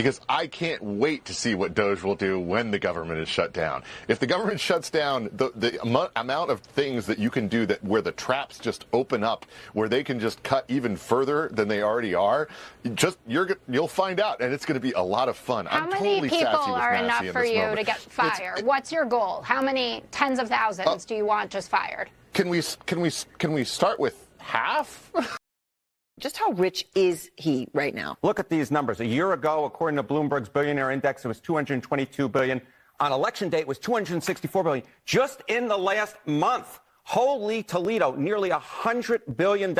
because I can't wait to see what Doge will do when the government is shut down. If the government shuts down, the amount of things that you can do that where the traps just open up, where they can just cut even further than they already are, you'll find out, and it's going to be a lot of fun. How many people are enough for you to get fired? What's your goal? How many tens of thousands do you want just fired? Can we start with half? Just how rich is he right now? Look at these numbers. A year ago, according to Bloomberg's billionaire index, it was $222 billion. On election day, it was $264 billion. Just in the last month, holy Toledo, nearly $100 billion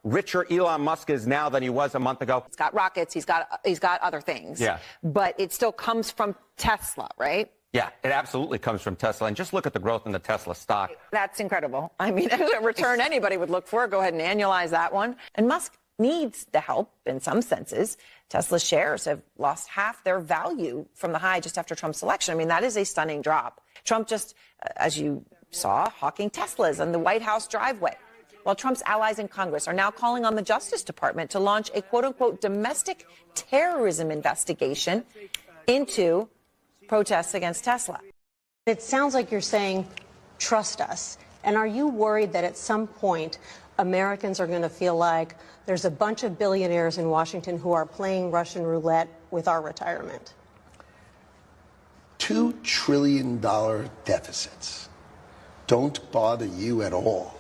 richer Elon Musk is now than he was a month ago. He's got rockets. He's got other things. Yeah. But it still comes from Tesla, right? Yeah, it absolutely comes from Tesla. And just look at the growth in the Tesla stock. That's incredible. I mean, a return anybody would look for. Go ahead and annualize that one. And Musk needs the help in some senses. Tesla's shares have lost half their value from the high just after Trump's election. I mean, that is a stunning drop. Trump just, as you saw, hawking Teslas on the White House driveway. While Trump's allies in Congress are now calling on the Justice Department to launch a quote-unquote domestic terrorism investigation into protests against Tesla. It sounds like you're saying, trust us. And are you worried that at some point Americans are going to feel like there's a bunch of billionaires in Washington who are playing Russian roulette with our retirement? $2 trillion deficits don't bother you at all.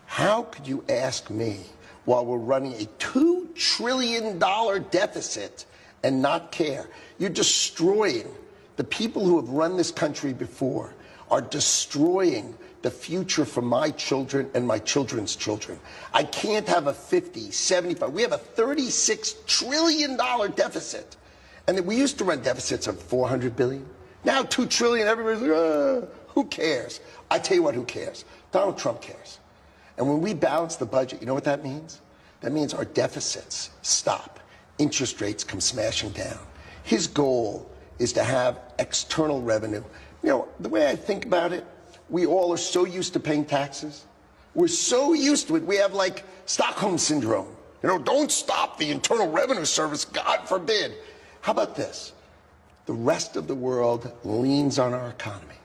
How could you ask me, while we're running a $2 trillion deficit, and not care? You're destroying the people who have run this country before, are destroying the future for my children and my children's children. I can't have a 50, 75. We have a $36 trillion deficit. And we used to run deficits of $400 billion. Now $2 trillion, everybody's like, who cares? I tell you what, who cares? Donald Trump cares. And when we balance the budget, you know what that means? That means our deficits stop. Interest rates come smashing down. His goal is to have external revenue. You know, the way I think about it, we all are so used to paying taxes. We're so used to it. We have like Stockholm syndrome. You know, don't stop the Internal Revenue Service, God forbid. How about this? The rest of the world leans on our economy,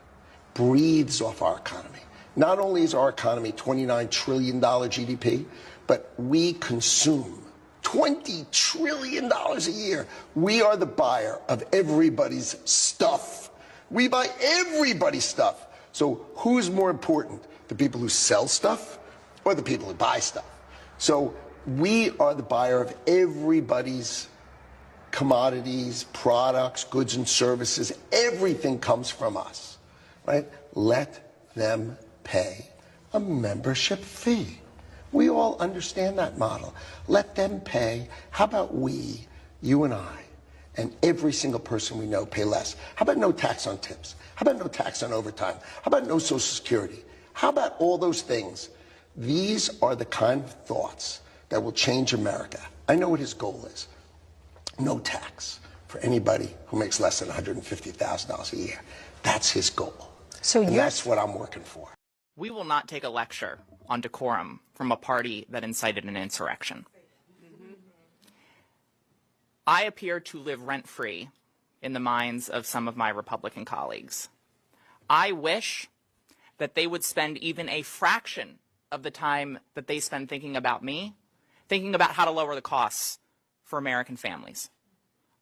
breathes off our economy. Not only is our economy $29 trillion GDP, but we consume $20 trillion a year. We are the buyer of everybody's stuff. We buy everybody's stuff. So who's more important, the people who sell stuff or the people who buy stuff? So we are the buyer of everybody's commodities, products, goods and services. Everything comes from us, right? Let them pay a membership fee. We all understand that model. Let them pay. How about we, you and I, and every single person we know pay less? How about no tax on tips? How about no tax on overtime? How about no Social Security? How about all those things? These are the kind of thoughts that will change America. I know what his goal is. No tax for anybody who makes less than $150,000 a year. That's his goal. And that's what I'm working for. We will not take a lecture on decorum from a party that incited an insurrection. I appear to live rent-free in the minds of some of my Republican colleagues. I wish that they would spend even a fraction of the time that they spend thinking about me, thinking about how to lower the costs for American families.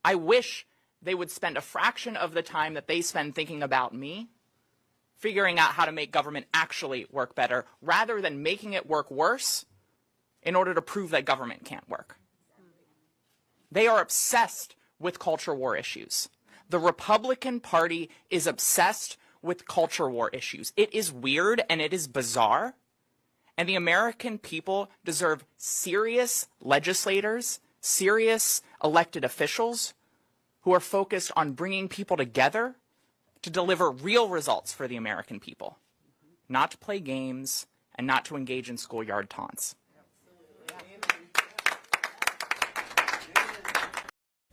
I wish they would spend a fraction of the time that they spend thinking about me, figuring out how to make government actually work better, rather than making it work worse in order to prove that government can't work. They are obsessed with culture war issues. The Republican Party is obsessed with culture war issues. It is weird and it is bizarre, and the American people deserve serious legislators, serious elected officials who are focused on bringing people together to deliver real results for the American people, not to play games and not to engage in schoolyard taunts.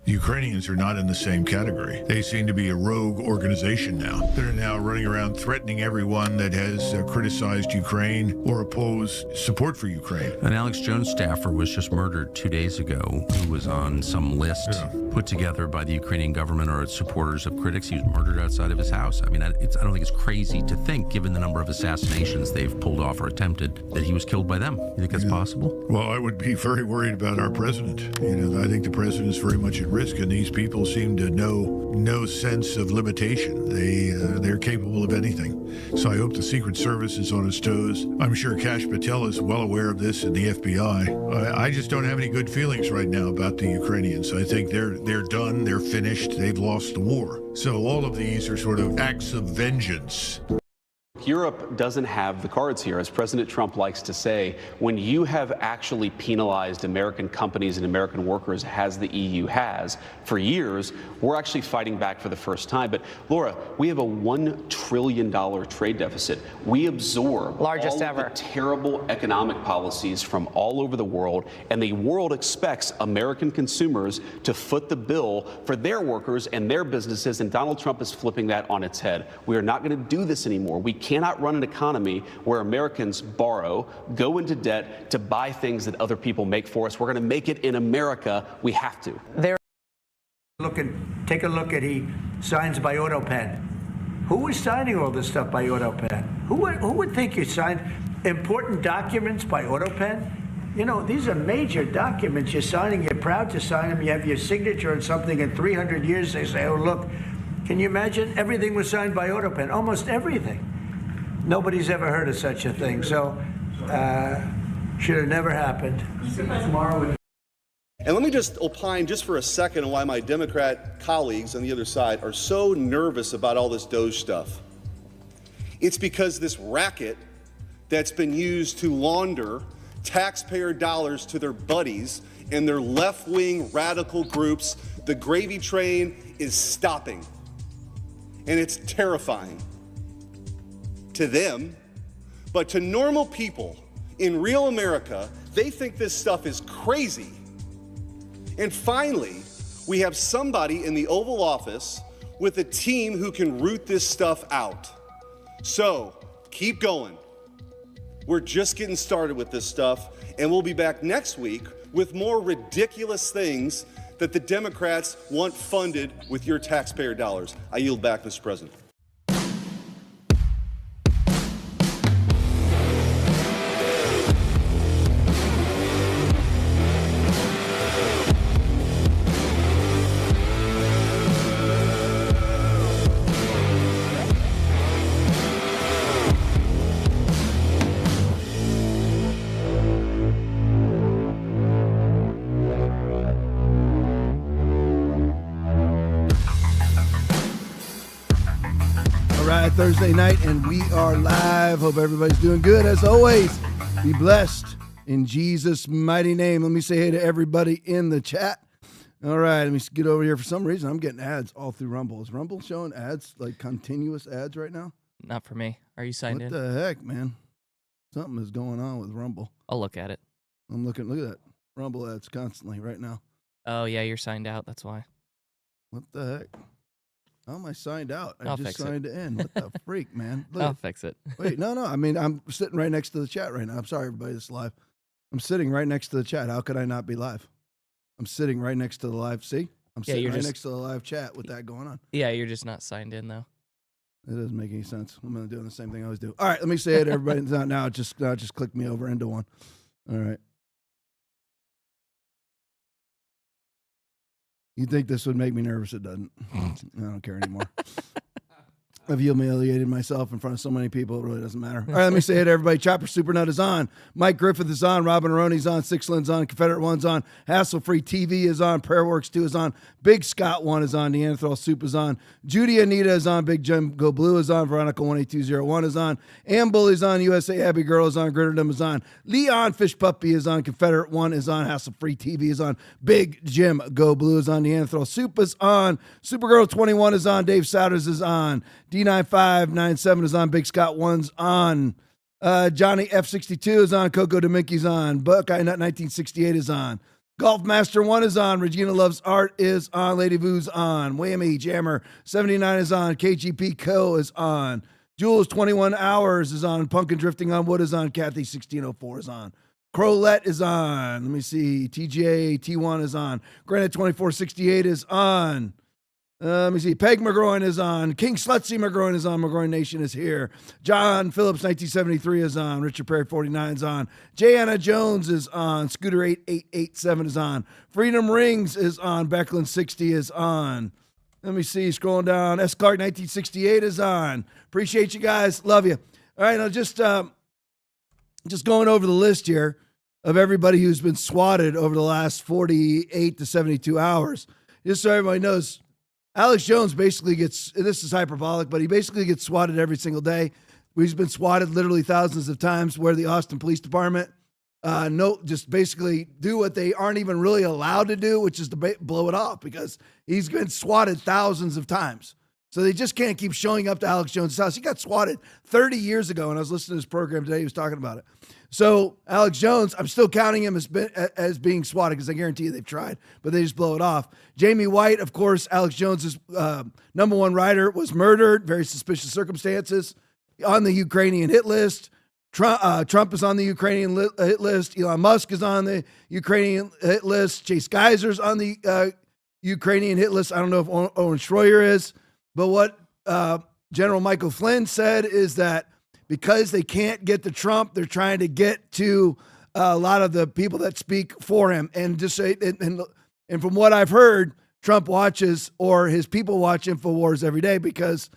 The Ukrainians are not in the same category. They seem to be a rogue organization now. They're now running around threatening everyone that has criticized Ukraine or opposed support for Ukraine. An Alex Jones staffer was just murdered 2 days ago, who was on some list put together by the Ukrainian government or its supporters of critics. He was murdered outside of his house. I mean, I don't think it's crazy to think, given the number of assassinations they've pulled off or attempted, that he was killed by them. You think that's possible? Well, I would be very worried about our president. I think the president is very much at risk, and these people seem to know no sense of limitation. They're capable of anything. So I hope the Secret Service is on its toes. I'm sure Kash Patel is well aware of this, and the FBI. I just don't have any good feelings right now about the Ukrainians. I think they're done, they're finished, they've lost the war. So all of these are sort of acts of vengeance. Europe doesn't have the cards here. As President Trump likes to say, when you have actually penalized American companies and American workers, as the EU has for years, we're actually fighting back for the first time. But Laura, we have a $1 trillion trade deficit. We absorb largest all ever. of the terrible economic policies from all over the world, and the world expects American consumers to foot the bill for their workers and their businesses, and Donald Trump is flipping that on its head. We are not going to do this anymore. We cannot run an economy where Americans borrow, go into debt to buy things that other people make for us. We're going to make it in America. We have to. Take a look at he signs by AutoPen. Who is signing all this stuff by AutoPen? Who would think you signed important documents by AutoPen? These are major documents you're signing. You're proud to sign them. You have your signature on something. In 300 years, they say, oh, look, can you imagine? Everything was signed by AutoPen, almost everything. Nobody's ever heard of such a thing. So should have never happened. And let me just opine just for a second on why my Democrat colleagues on the other side are so nervous about all this DOGE stuff. It's because this racket that's been used to launder taxpayer dollars to their buddies and their left-wing radical groups, the gravy train is stopping. And it's terrifying to them, but to normal people in real America, they think this stuff is crazy. And finally, we have somebody in the Oval Office with a team who can root this stuff out. So keep going. We're just getting started with this stuff, and we'll be back next week with more ridiculous things that the Democrats want funded with your taxpayer dollars. I yield back, Mr. President. Thursday night, and we are live. Hope everybody's doing good as always. Be blessed in Jesus' mighty name. Let me say hey to everybody in the chat. All right, let me get over here. For some reason, I'm getting ads all through Rumble. Is Rumble showing ads, like continuous ads right now? Not for me. Are you signed in? What the heck, man? Something is going on with Rumble. I'll look at it. Look at that. Rumble ads constantly right now. Oh, yeah, you're signed out. That's why. What the heck? How am I signed out? I I'll just fix signed in. What the freak, man? Look. I'll fix it. Wait, no. I mean, I'm sitting right next to the chat right now. I'm sorry, everybody. This is live. I'm sitting right next to the chat. How could I not be live? I'm sitting right next to the live. See? I'm sitting right next to the live chat with that going on. Yeah, you're just not signed in, though. It doesn't make any sense. I'm doing the same thing I always do. All right, let me say it to everybody. Now just click me over into one. All right. You think this would make me nervous? It doesn't. I don't care anymore. I've humiliated myself in front of so many people, it really doesn't matter. All right, let me say it to everybody. Chopper Supernut is on. Mike Griffith is on. Robin Aroni's on. Sixland's on. Confederate One's on. Hassle Free TV is on. Prayer Works 2 is on. Big Scott 1 is on. Neanderthal Soup is on. Judy Anita is on. Big Jim Go Blue is on. Veronica 18201 is on. Am Bully's on. USA Abby Girl is on. Gritterdom is on. Leon Fish Puppy is on. Confederate One is on. Hassle Free TV is on. Big Jim Go Blue is on. Neanderthal Soup is on. Supergirl 21 is on. Dave Souders is on. D9597 is on. Big Scott 1's on. Johnny F62 is on. Coco DeMickey's on. Buckeye Nut 1968 is on. Golf Master 1 is on. Regina Loves Art is on. Lady Vu's on. Whammy Jammer 79 is on. KGP Co. is on. Jules 21 Hours is on. Pumpkin Drifting on Wood is on. Kathy 1604 is on. Crowlette is on. Let me see. TJ T1 is on. Granite 2468 is on. Let me see. Peg McGroin is on. King Slutsy McGroin is on. McGroin Nation is here. John Phillips 1973 is on. Richard Perry 49 is on. Jana Jones is on. Scooter 8887 is on. Freedom Rings is on. Becklin 60 is on. Let me see. Scrolling down. S. Clark 1968 is on. Appreciate you guys. Love you. All right. Now just going over the list here of everybody who's been swatted over the last 48 to 72 hours. Just so everybody knows, Alex Jones basically gets, this is hyperbolic, but he basically gets swatted every single day. He's been swatted literally thousands of times, where the Austin Police Department just basically do what they aren't even really allowed to do, which is to blow it off, because he's been swatted thousands of times. So they just can't keep showing up to Alex Jones' house. He got swatted 30 years ago, and I was listening to his program today. He was talking about it. So Alex Jones, I'm still counting him as being swatted, because I guarantee you they've tried, but they just blow it off. Jamie White, of course, Alex Jones's number one rider, was murdered, very suspicious circumstances, on the Ukrainian hit list. Trump is on the Ukrainian hit list. Elon Musk is on the Ukrainian hit list. Chase Geiser's on the Ukrainian hit list. I don't know if Owen Schroyer is. But what General Michael Flynn said is that because they can't get to Trump, they're trying to get to a lot of the people that speak for him. And just say, and from what I've heard, Trump watches, or his people watch, InfoWars every day, because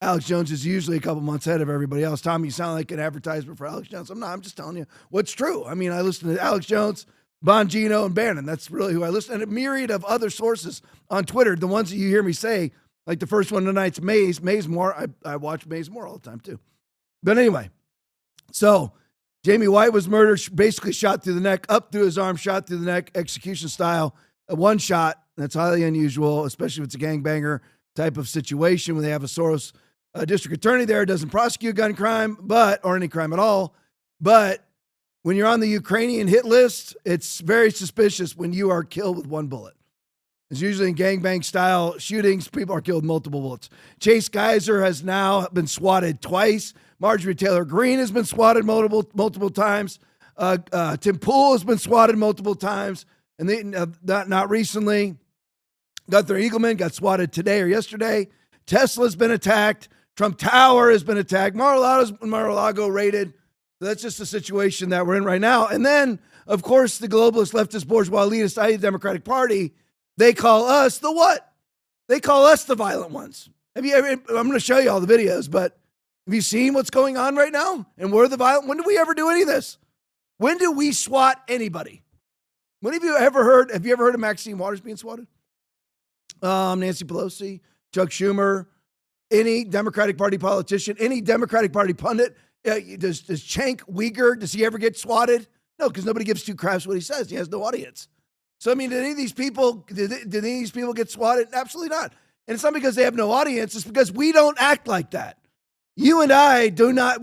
Alex Jones is usually a couple months ahead of everybody else. Tom, you sound like an advertisement for Alex Jones. I'm not. I'm just telling you what's true. I mean, I listen to Alex Jones, Bongino, and Bannon. That's really who I listen to. And a myriad of other sources on Twitter, the ones that you hear me say. Like the first one tonight's Maze Moore. I watch Maze Moore all the time too. But anyway, so Jamie White was murdered, basically shot through the neck, up through his arm, shot through the neck, execution style, one shot. That's highly unusual, especially if it's a gangbanger type of situation when they have a Soros district attorney there, doesn't prosecute gun crime, or any crime at all. But when you're on the Ukrainian hit list, it's very suspicious when you are killed with one bullet. It's usually in gangbang style shootings. People are killed with multiple bullets. Chase Geiser has now been swatted twice. Marjorie Taylor Greene has been swatted multiple times. Tim Pool has been swatted multiple times. And they, not recently, Gunther Eagleman got swatted today or yesterday. Tesla's been attacked. Trump Tower has been attacked. Mar-a-Lago raided. So that's just the situation that we're in right now. And then, of course, the globalist, leftist, bourgeois, elitist side of the Democratic Party, they call us the what? They call us the violent ones. I'm going to show you all the videos, but have you seen what's going on right now? And we're the violent. When do we ever do any of this? When do we swat anybody? When have you ever heard of Maxine Waters being swatted? Nancy Pelosi, Chuck Schumer, any Democratic Party politician, any Democratic Party pundit. Does Cenk Uyghur, does he ever get swatted? No, because nobody gives two craps what he says. He has no audience. So, I mean, did any of these people get swatted? Absolutely not. And it's not because they have no audience. It's because we don't act like that. You and I do not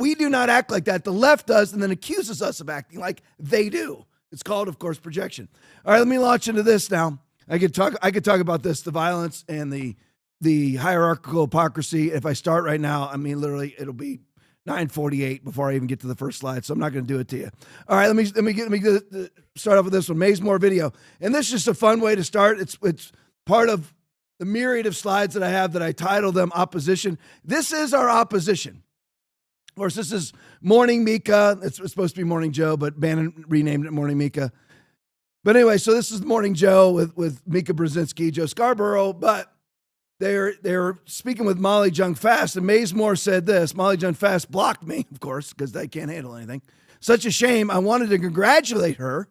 act like that. The left does, and then accuses us of acting like they do. It's called, of course, projection. All right, let me launch into this now. I could talk about this, the violence and the hierarchical hypocrisy. If I start right now, I mean, literally, it'll be 9:48 before I even get to the first slide, so I'm not going to do it to you. All right, let me start off with this one. Mazemore video, and this is just a fun way to start. It's part of the myriad of slides that I have that I title them opposition. This is our opposition. Of course, this is Morning Mika. It's supposed to be Morning Joe, but Bannon renamed it Morning Mika. But anyway, so this is Morning Joe with Mika Brzezinski, Joe Scarborough, but They're speaking with Molly Jung Fast, and Mazemore said this. Molly Jung Fast blocked me, of course, because they can't handle anything. Such a shame. I wanted to congratulate her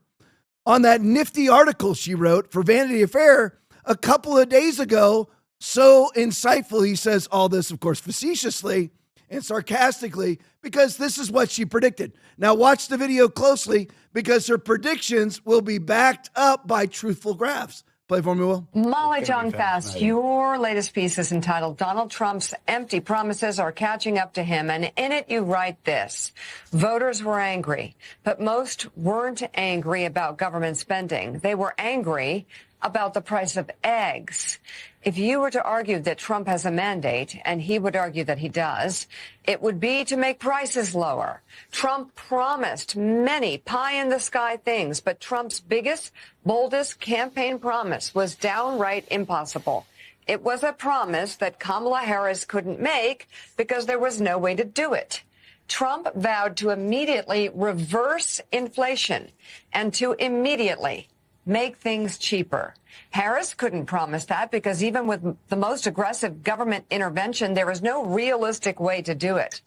on that nifty article she wrote for Vanity Fair a couple of days ago. So insightful. He says all this, of course, facetiously and sarcastically, because this is what she predicted. Now watch the video closely, because her predictions will be backed up by truthful graphs. Play for me, Will. Molly John Fast, your latest piece is entitled Donald Trump's Empty Promises Are Catching Up to Him. And in it, you write this. Voters were angry, but most weren't angry about government spending. They were angry about the price of eggs. If you were to argue that Trump has a mandate, and he would argue that he does, it would be to make prices lower. Trump promised many pie-in-the-sky things, but Trump's biggest, boldest campaign promise was downright impossible. It was a promise that Kamala Harris couldn't make because there was no way to do it. Trump vowed to immediately reverse inflation and to immediately make things cheaper. Harris couldn't promise that because even with the most aggressive government intervention, there is no realistic way to do it.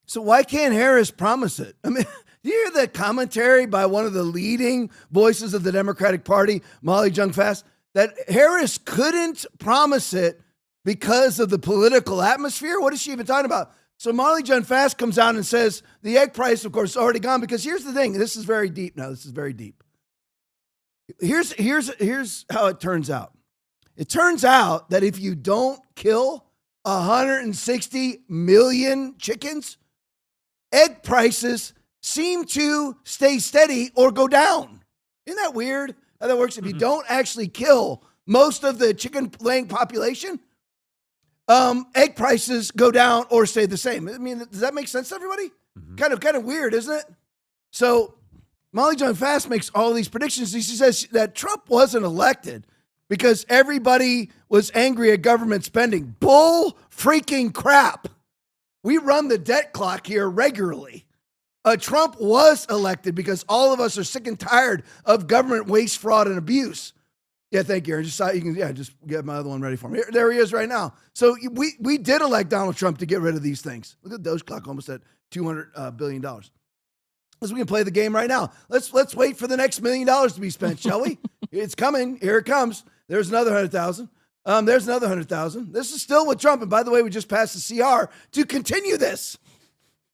So why can't Harris promise it? I mean, do you hear the commentary by one of the leading voices of the Democratic Party, Molly Jung Fast, that Harris couldn't promise it because of the political atmosphere? What is she even talking about? So Molly Jung Fast comes out and says the egg price, of course, is already gone because here's the thing. This is very deep now. This is very deep. Here's how it turns out. It turns out that if you don't kill 160 million chickens, egg prices seem to stay steady or go down. Isn't that weird how that works? If you don't actually kill most of the chicken laying population, egg prices go down or stay the same. I mean, does that make sense to everybody? Kind of weird, isn't it? So Molly Jung Fast makes all these predictions. She says that Trump wasn't elected because everybody was angry at government spending. Bull freaking crap. We run the debt clock here regularly. Trump was elected because all of us are sick and tired of government waste, fraud, and abuse. Yeah, thank you. Just get my other one ready for me. There he is right now. So we did elect Donald Trump to get rid of these things. Look at the Doge clock, almost at $200 billion. We can play the game right now. Let's wait for the next $1 million to be spent, shall we? It's coming. Here it comes. There's another 100,000. There's another 100,000. This is still with Trump. And by the way, we just passed the CR to continue this.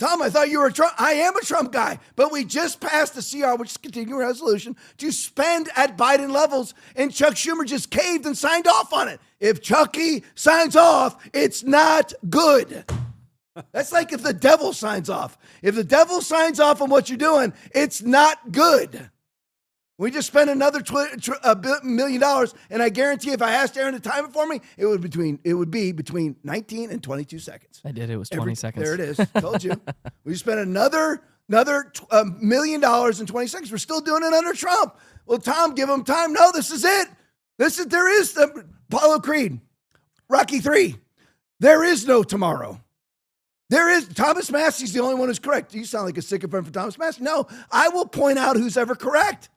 Tom, I thought you were a Trump. I am a Trump guy, but we just passed the CR, which is continuing resolution, to spend at Biden levels. And Chuck Schumer just caved and signed off on it. If Chucky signs off, it's not good. That's like if the devil signs off. If the devil signs off on what you're doing, it's not good. We just spent another $1 million, and I guarantee if I asked Aaron to time it for me, it would be between 19 and 22 seconds. I did. It was 20 seconds. There it is. Told you. We spent another $1 million in 20 seconds. We're still doing it under Trump. Well, Tom, give him time. No, this is it. There is the Apollo Creed, Rocky III. There is no tomorrow. Thomas Massey's the only one who's correct. You sound like a sycophant for Thomas Massey. No, I will point out who's ever correct.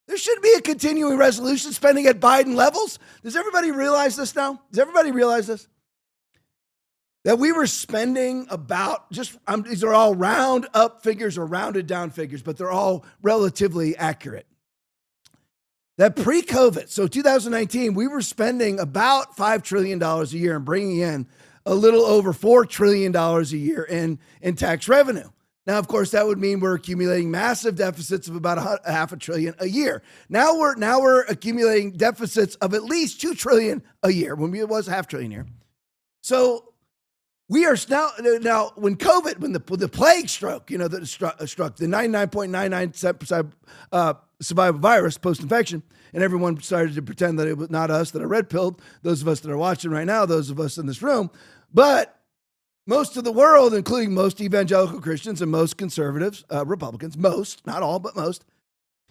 There should be a continuing resolution spending at Biden levels. Does everybody realize this now? Does everybody realize this? That we were spending about these are all round up figures or rounded down figures, but they're all relatively accurate. That pre-COVID, so 2019, we were spending about $5 trillion a year and bringing in a little over $4 trillion a year in tax revenue. Now, of course, that would mean we're accumulating massive deficits of about $500 billion a year. Now we're accumulating deficits of at least $2 trillion a year when it was $500 billion a year. So we are now when COVID, when the plague struck, that struck the 99.99% survival virus post-infection, and everyone started to pretend that it was not us that are red-pilled, those of us that are watching right now, those of us in this room, but most of the world, including most evangelical Christians and most conservatives, Republicans, most, not all, but most,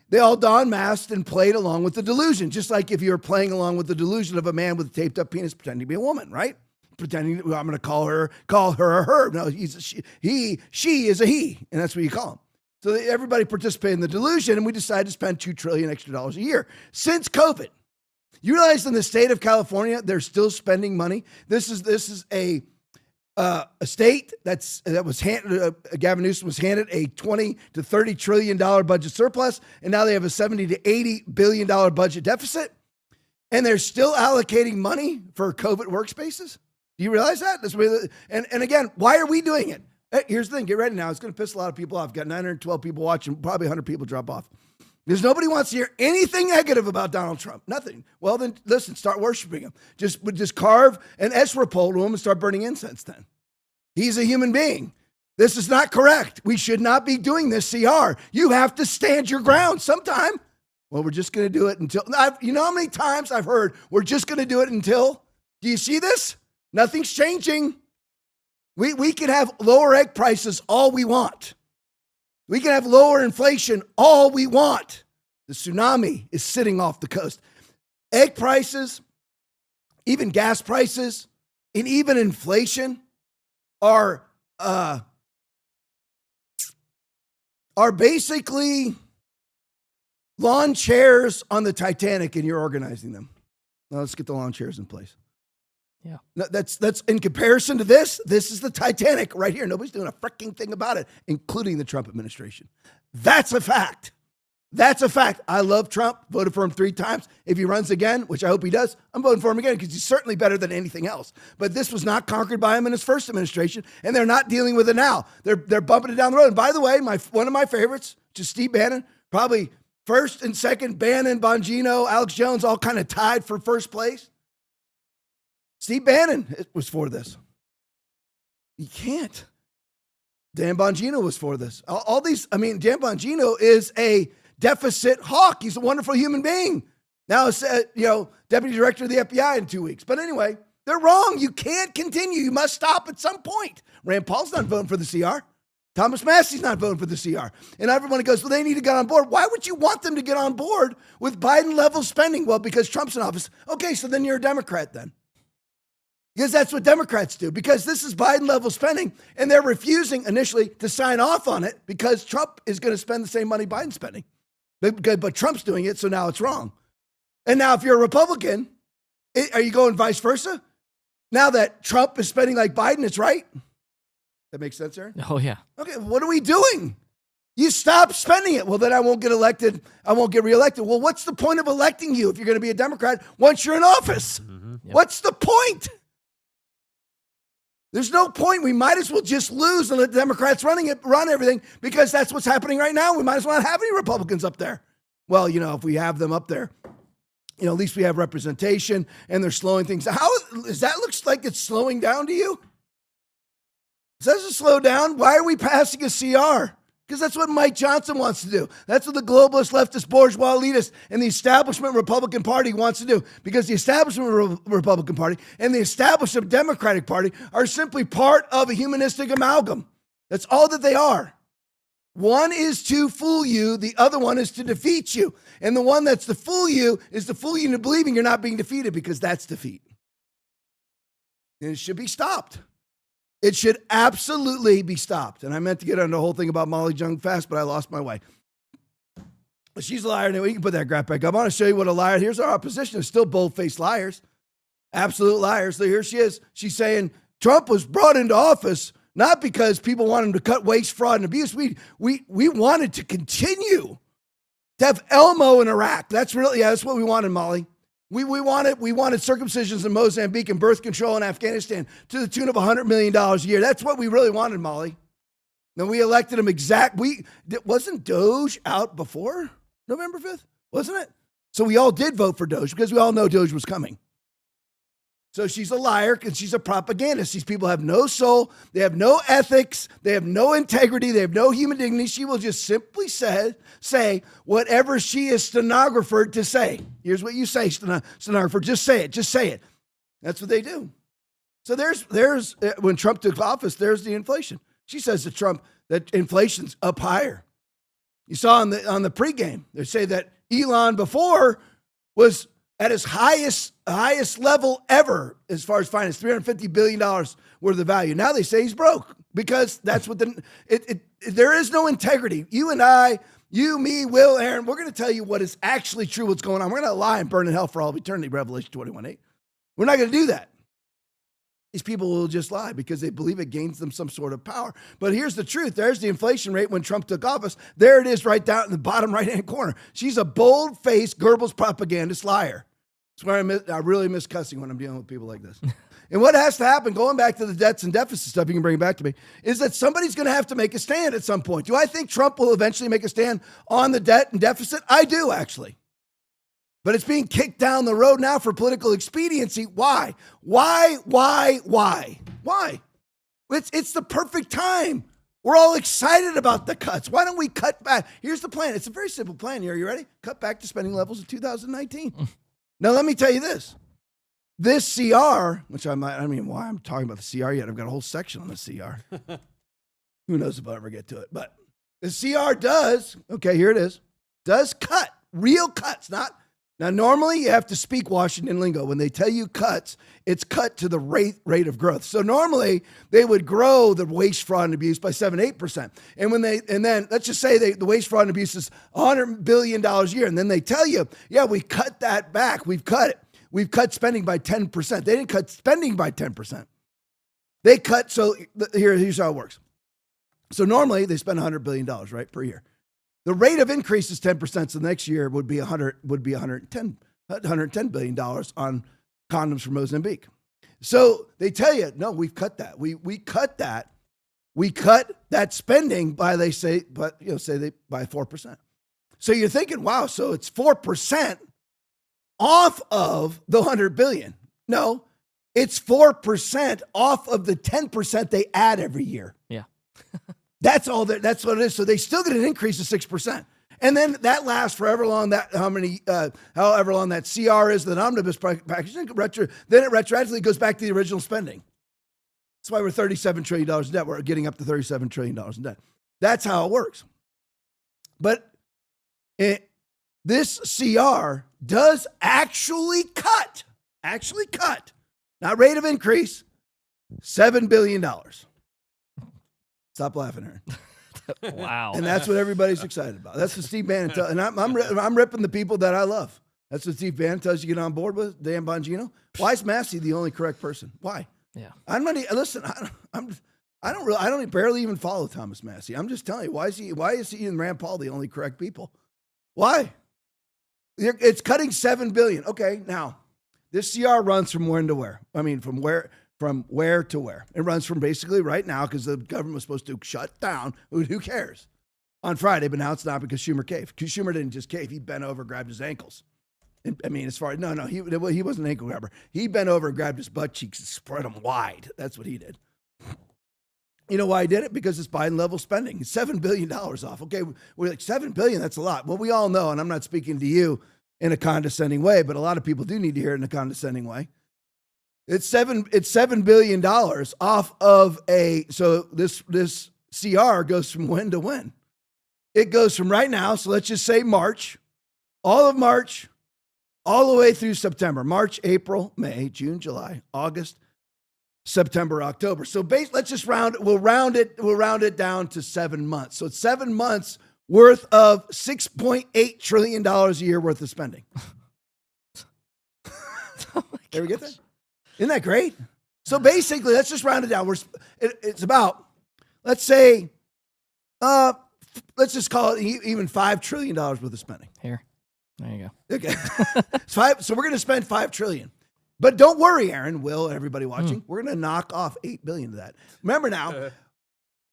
they all donned masks and played along with the delusion, just like if you're playing along with the delusion of a man with a taped-up penis pretending to be a woman, right? Pretending, I'm going to call her a her. No, she is a he, and that's what you call him. So everybody participated in the delusion, and we decided to spend $2 trillion extra a year since COVID. You realize in the state of California, they're still spending money. This is a state that was handed, Gavin Newsom was handed a $20 to $30 trillion budget surplus, and now they have a $70 to $80 billion budget deficit, and they're still allocating money for COVID workspaces. Do you realize that? And again, why are we doing it? Here's the thing. Get ready now. It's going to piss a lot of people off. Got 912 people watching. Probably 100 people drop off. Because nobody wants to hear anything negative about Donald Trump. Nothing. Well, then, listen, start worshiping him. Just carve an esrapole to him and start burning incense then. He's a human being. This is not correct. We should not be doing this, CR. You have to stand your ground sometime. Well, we're just going to do it until, you know how many times I've heard, we're just going to do it until, do you see this? Nothing's changing. We can have lower egg prices all we want. We can have lower inflation all we want. The tsunami is sitting off the coast. Egg prices, even gas prices, and even inflation are basically lawn chairs on the Titanic, and you're organizing them. Now let's get the lawn chairs in place. Yeah. That's in comparison to this is the Titanic right here. Nobody's doing a freaking thing about it, including the Trump administration. That's a fact. That's a fact. I love Trump, voted for him 3 times. If he runs again, which I hope he does, I'm voting for him again because he's certainly better than anything else. But this was not conquered by him in his first administration, and they're not dealing with it now. They're bumping it down the road. And by the way, one of my favorites, which is Steve Bannon, probably first and second, Bannon, Bongino, Alex Jones, all kind of tied for first place. Steve Bannon was for this. You can't. Dan Bongino was for this. All these, Dan Bongino is a deficit hawk. He's a wonderful human being. Now, deputy director of the FBI in 2 weeks. But anyway, they're wrong. You can't continue. You must stop at some point. Rand Paul's not voting for the CR. Thomas Massey's not voting for the CR. And everyone goes, well, they need to get on board. Why would you want them to get on board with Biden-level spending? Well, because Trump's in office. Okay, so then you're a Democrat then. Because that's what Democrats do. Because this is Biden-level spending, and they're refusing initially to sign off on it because Trump is going to spend the same money Biden's spending. But Trump's doing it, so now it's wrong. And now if you're a Republican, are you going vice versa? Now that Trump is spending like Biden, it's right? That makes sense, Aaron? Oh, yeah. Okay, what are we doing? You stop spending it. Well, then I won't get elected. I won't get reelected. Well, what's the point of electing you if you're going to be a Democrat once you're in office? Mm-hmm. Yep. What's the point? There's no point. We might as well just lose and let the Democrats run everything because that's what's happening right now. We might as well not have any Republicans up there. Well, if we have them up there, at least we have representation and they're slowing things. How does that looks like it's slowing down to you? Does it slow down? Why are we passing a CR? Because that's what Mike Johnson wants to do. That's what the globalist, leftist, bourgeois, elitist, and the establishment Republican Party wants to do. Because the establishment Republican Party and the establishment Democratic Party are simply part of a humanistic amalgam. That's all that they are. One is to fool you. The other one is to defeat you. And the one that's to fool you is to fool you into believing you're not being defeated because that's defeat. And it should be stopped. It should absolutely be stopped. And I meant to get on the whole thing about Molly Jung fast, but I lost my way. But she's a liar. Anyway, you can put that graph back up. I want to show you what a liar. Here's our opposition. It's still bold-faced liars. Absolute liars. So here she is. She's saying Trump was brought into office not because people wanted him to cut waste, fraud, and abuse. We wanted to continue to have Elmo in Iraq. That's what we wanted, Molly. We wanted circumcisions in Mozambique and birth control in Afghanistan to the tune of $100 million a year. That's what we really wanted, Molly. Then we elected him wasn't Doge out before November 5th? Wasn't it? So we all did vote for Doge because we all know Doge was coming. So she's a liar because she's a propagandist. These people have no soul. They have no ethics. They have no integrity. They have no human dignity. She will just simply say whatever she is stenographered to say. Here's what you say, stenographer. Just say it. Just say it. That's what they do. So there's when Trump took office, there's the inflation. She says to Trump that inflation's up higher. You saw on the pregame, they say that Elon before was at his highest level ever as far as finance, $350 billion worth of value. Now they say he's broke because that's what there is no integrity. You and I, you, me, Will, Aaron, we're going to tell you what is actually true, what's going on. We're going to lie and burn in hell for all of eternity, Revelation 21:8. We're not going to do that. These people will just lie because they believe it gains them some sort of power. But here's the truth. There's the inflation rate when Trump took office. There it is right down in the bottom right-hand corner. She's a bold-faced Goebbels propagandist liar. That's where I really miss cussing when I'm dealing with people like this. And what has to happen, going back to the debts and deficit stuff, you can bring it back to me, is that somebody's going to have to make a stand at some point. Do I think Trump will eventually make a stand on the debt and deficit? I do, actually. But it's being kicked down the road now for political expediency. Why? Why? It's the perfect time. We're all excited about the cuts. Why don't we cut back? Here's the plan. It's a very simple plan here. Are you ready? Cut back to spending levels of 2019. Now, let me tell you this. This CR, which I don't even know why I'm talking about the CR yet. I've got a whole section on the CR. Who knows if I'll ever get to it. But the CR does, okay, here it is, does cut, real cuts, not. Now, normally you have to speak Washington lingo. When they tell you cuts, it's cut to the rate of growth. So normally they would grow the waste, fraud, and abuse by 7-8%. And then let's just say the waste, fraud, and abuse is $100 billion a year. And then they tell you, yeah, we cut that back. We've cut it. We've cut spending by 10%. They didn't cut spending by 10%. They cut, so here's how it works. So normally they spend $100 billion, right, per year. The rate of increase is 10%, so the next year would be $110 billion on condoms for Mozambique. So they tell you, no, we've cut that. We cut that. We cut that spending by, they say, by 4%. So you're thinking, wow, so it's 4% off of the $100 billion. No, it's 4% off of the 10% they add every year. Yeah. That's all. That's what it is. So they still get an increase of 6%, and then that lasts forever long. However long that CR is, the omnibus package. Then it retroactively goes back to the original spending. That's why we're $37 trillion in debt. We're getting up to $37 trillion in debt. That's how it works. But this CR does actually cut. Not rate of increase. $7 billion. Stop laughing, Aaron. Wow. And that's what everybody's excited about. That's what Steve Bannon tells. And I'm ripping the people that I love. That's what Steve Bannon tells you to get on board with. Dan Bongino. Why is Massey the only correct person? Why? Yeah. I'm not. Listen. I don't barely even follow Thomas Massey. I'm just telling you. Why is he and Rand Paul the only correct people? Why? It's cutting $7 billion. Okay. Now, this CR runs from when to where? I mean, from where to where? It runs from basically right now, because the government was supposed to shut down. Who cares? On Friday, but now it's not because Schumer caved. Schumer didn't just cave. He bent over, grabbed his ankles. He wasn't an ankle grabber. He bent over and grabbed his butt cheeks and spread them wide. That's what he did. You know why he did it? Because it's Biden level spending. It's $7 billion off. Okay, we're like, $7 billion, that's a lot. Well, we all know, and I'm not speaking to you in a condescending way, but a lot of people do need to hear it in a condescending way. It's $7 billion off of so this CR goes from when to when? It goes from right now, so let's just say March, all of March, all the way through September. March, April, May, June, July, August, September, October. So let's just we'll round it down to 7 months. So it's 7 months worth of $6.8 trillion a year worth of spending. There we get that? Isn't that great? So basically, let's just round it down. It's about, let's say, let's just call it even $5 trillion worth of spending. Here, there you go. Okay, so we're going to spend $5 trillion. But don't worry, Aaron, Will, everybody watching. We're going to knock off $8 billion of that. Remember now,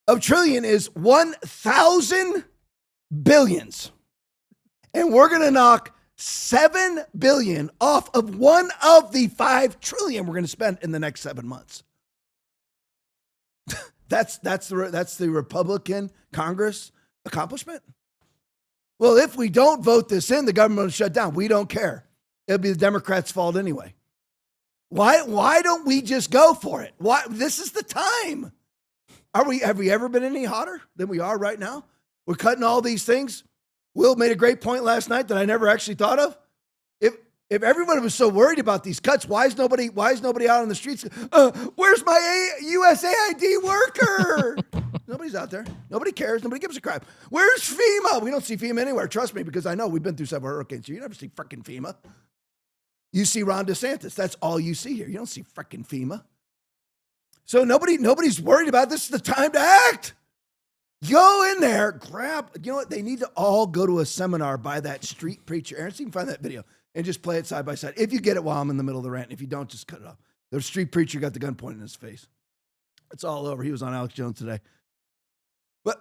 a trillion is 1,000 billions, and we're going to knock $7 billion off of one of the $5 trillion we're going to spend in the next 7 months. That's the Republican Congress accomplishment. Well, if we don't vote this in, the government will shut down. We don't care. It'll be the Democrats' fault anyway. Why don't we just go for it? Why? This is the time. Have we ever been any hotter than we are right now? We're cutting all these things. Will made a great point last night that I never actually thought of. If everybody was so worried about these cuts, why is nobody out on the streets? Where's my USAID worker? Nobody's out there. Nobody cares. Nobody gives a crap. Where's FEMA? We don't see FEMA anywhere. Trust me, because I know we've been through several hurricanes. So you never see frickin' FEMA. You see Ron DeSantis. That's all you see here. You don't see frickin' FEMA. So nobody's worried about it. This is the time to act. Go in there, grab, you know what? They need to all go to a seminar by that street preacher. Aaron, so you can find that video and just play it side by side. If you get it while I'm in the middle of the rant. If you don't, just cut it off. The street preacher got the gun pointed in his face. It's all over. He was on Alex Jones today. But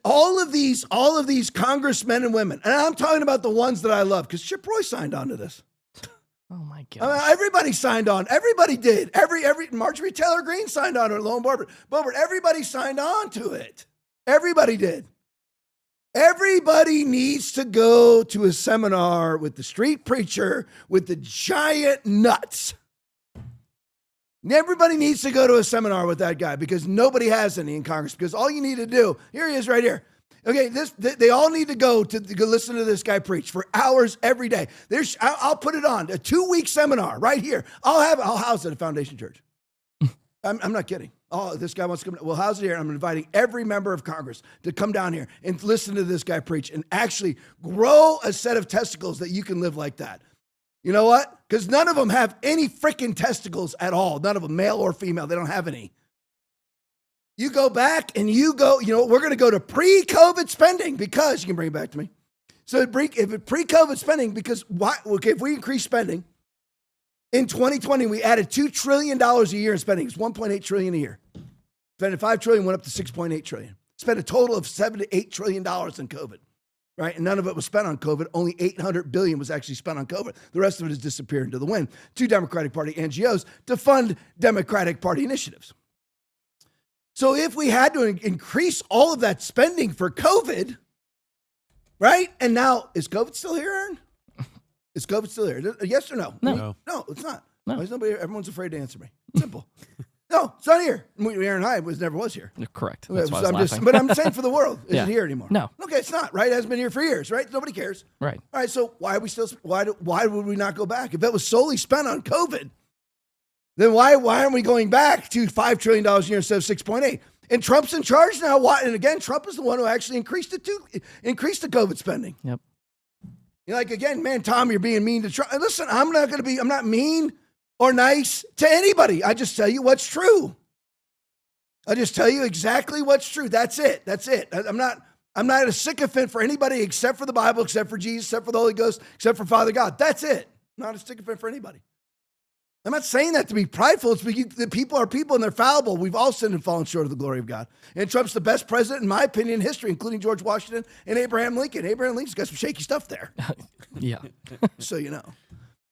all of these congressmen and women, and I'm talking about the ones that I love, because Chip Roy signed on to this. Oh my God! Everybody signed on. Everybody did. Every Marjorie Taylor Greene signed on to it. Lauren Boebert. Everybody signed on to it. Everybody did. Everybody needs to go to a seminar with the street preacher with the giant nuts. Everybody needs to go to a seminar with that guy because nobody has any in Congress. Because all you need to do, here he is right here. Okay, they all need to go listen to this guy preach for hours every day. I'll put it on a 2-week seminar right here. I'll house it at Foundation Church. I'm not kidding. Oh, this guy wants to come. We'll house it here. I'm inviting every member of Congress to come down here and listen to this guy preach and actually grow a set of testicles that you can live like that. You know what? Because none of them have any freaking testicles at all. None of them, male or female. They don't have any. You go back and we're going to go to pre-COVID spending because, you can bring it back to me. So pre-COVID spending, because if we increase spending, in 2020, we added $2 trillion a year in spending. It's $1.8 trillion a year. Spending $5 trillion went up to $6.8 trillion. Spent a total of $7 to $8 trillion in COVID, right? And none of it was spent on COVID. Only $800 billion was actually spent on COVID. The rest of it has disappeared into the wind to Democratic Party NGOs to fund Democratic Party initiatives. So if we had to increase all of that spending for COVID, right? And now, is COVID still here, Aaron? Is COVID still here? Yes or no? No. No, it's not. No. There's nobody. Everyone's afraid to answer me. Simple. No, it's not here. Aaron Hyde never was here. Correct. That's why I was laughing. But I'm saying for the world, is it here anymore? No. Okay, it's not, right? It hasn't been here for years, right? Nobody cares. Right. All right, so why would we not go back? If that was solely spent on COVID, then why aren't we going back to $5 trillion a year instead of 6.8? And Trump's in charge now. Why? And again, Trump is the one who actually increased the COVID spending. Yep. You're like, again, man, Tom, you're being mean to Trump. Listen, I'm not mean or nice to anybody. I just tell you what's true. I just tell you exactly what's true. That's it. I'm not a sycophant for anybody except for the Bible, except for Jesus, except for the Holy Ghost, except for Father God. That's it. I'm not a sycophant for anybody. I'm not saying that to be prideful. It's because the people are people and they're fallible. We've all sinned and fallen short of the glory of God. And Trump's the best president, in my opinion, in history, including George Washington and Abraham Lincoln. Abraham Lincoln's got some shaky stuff there. Yeah. So you know.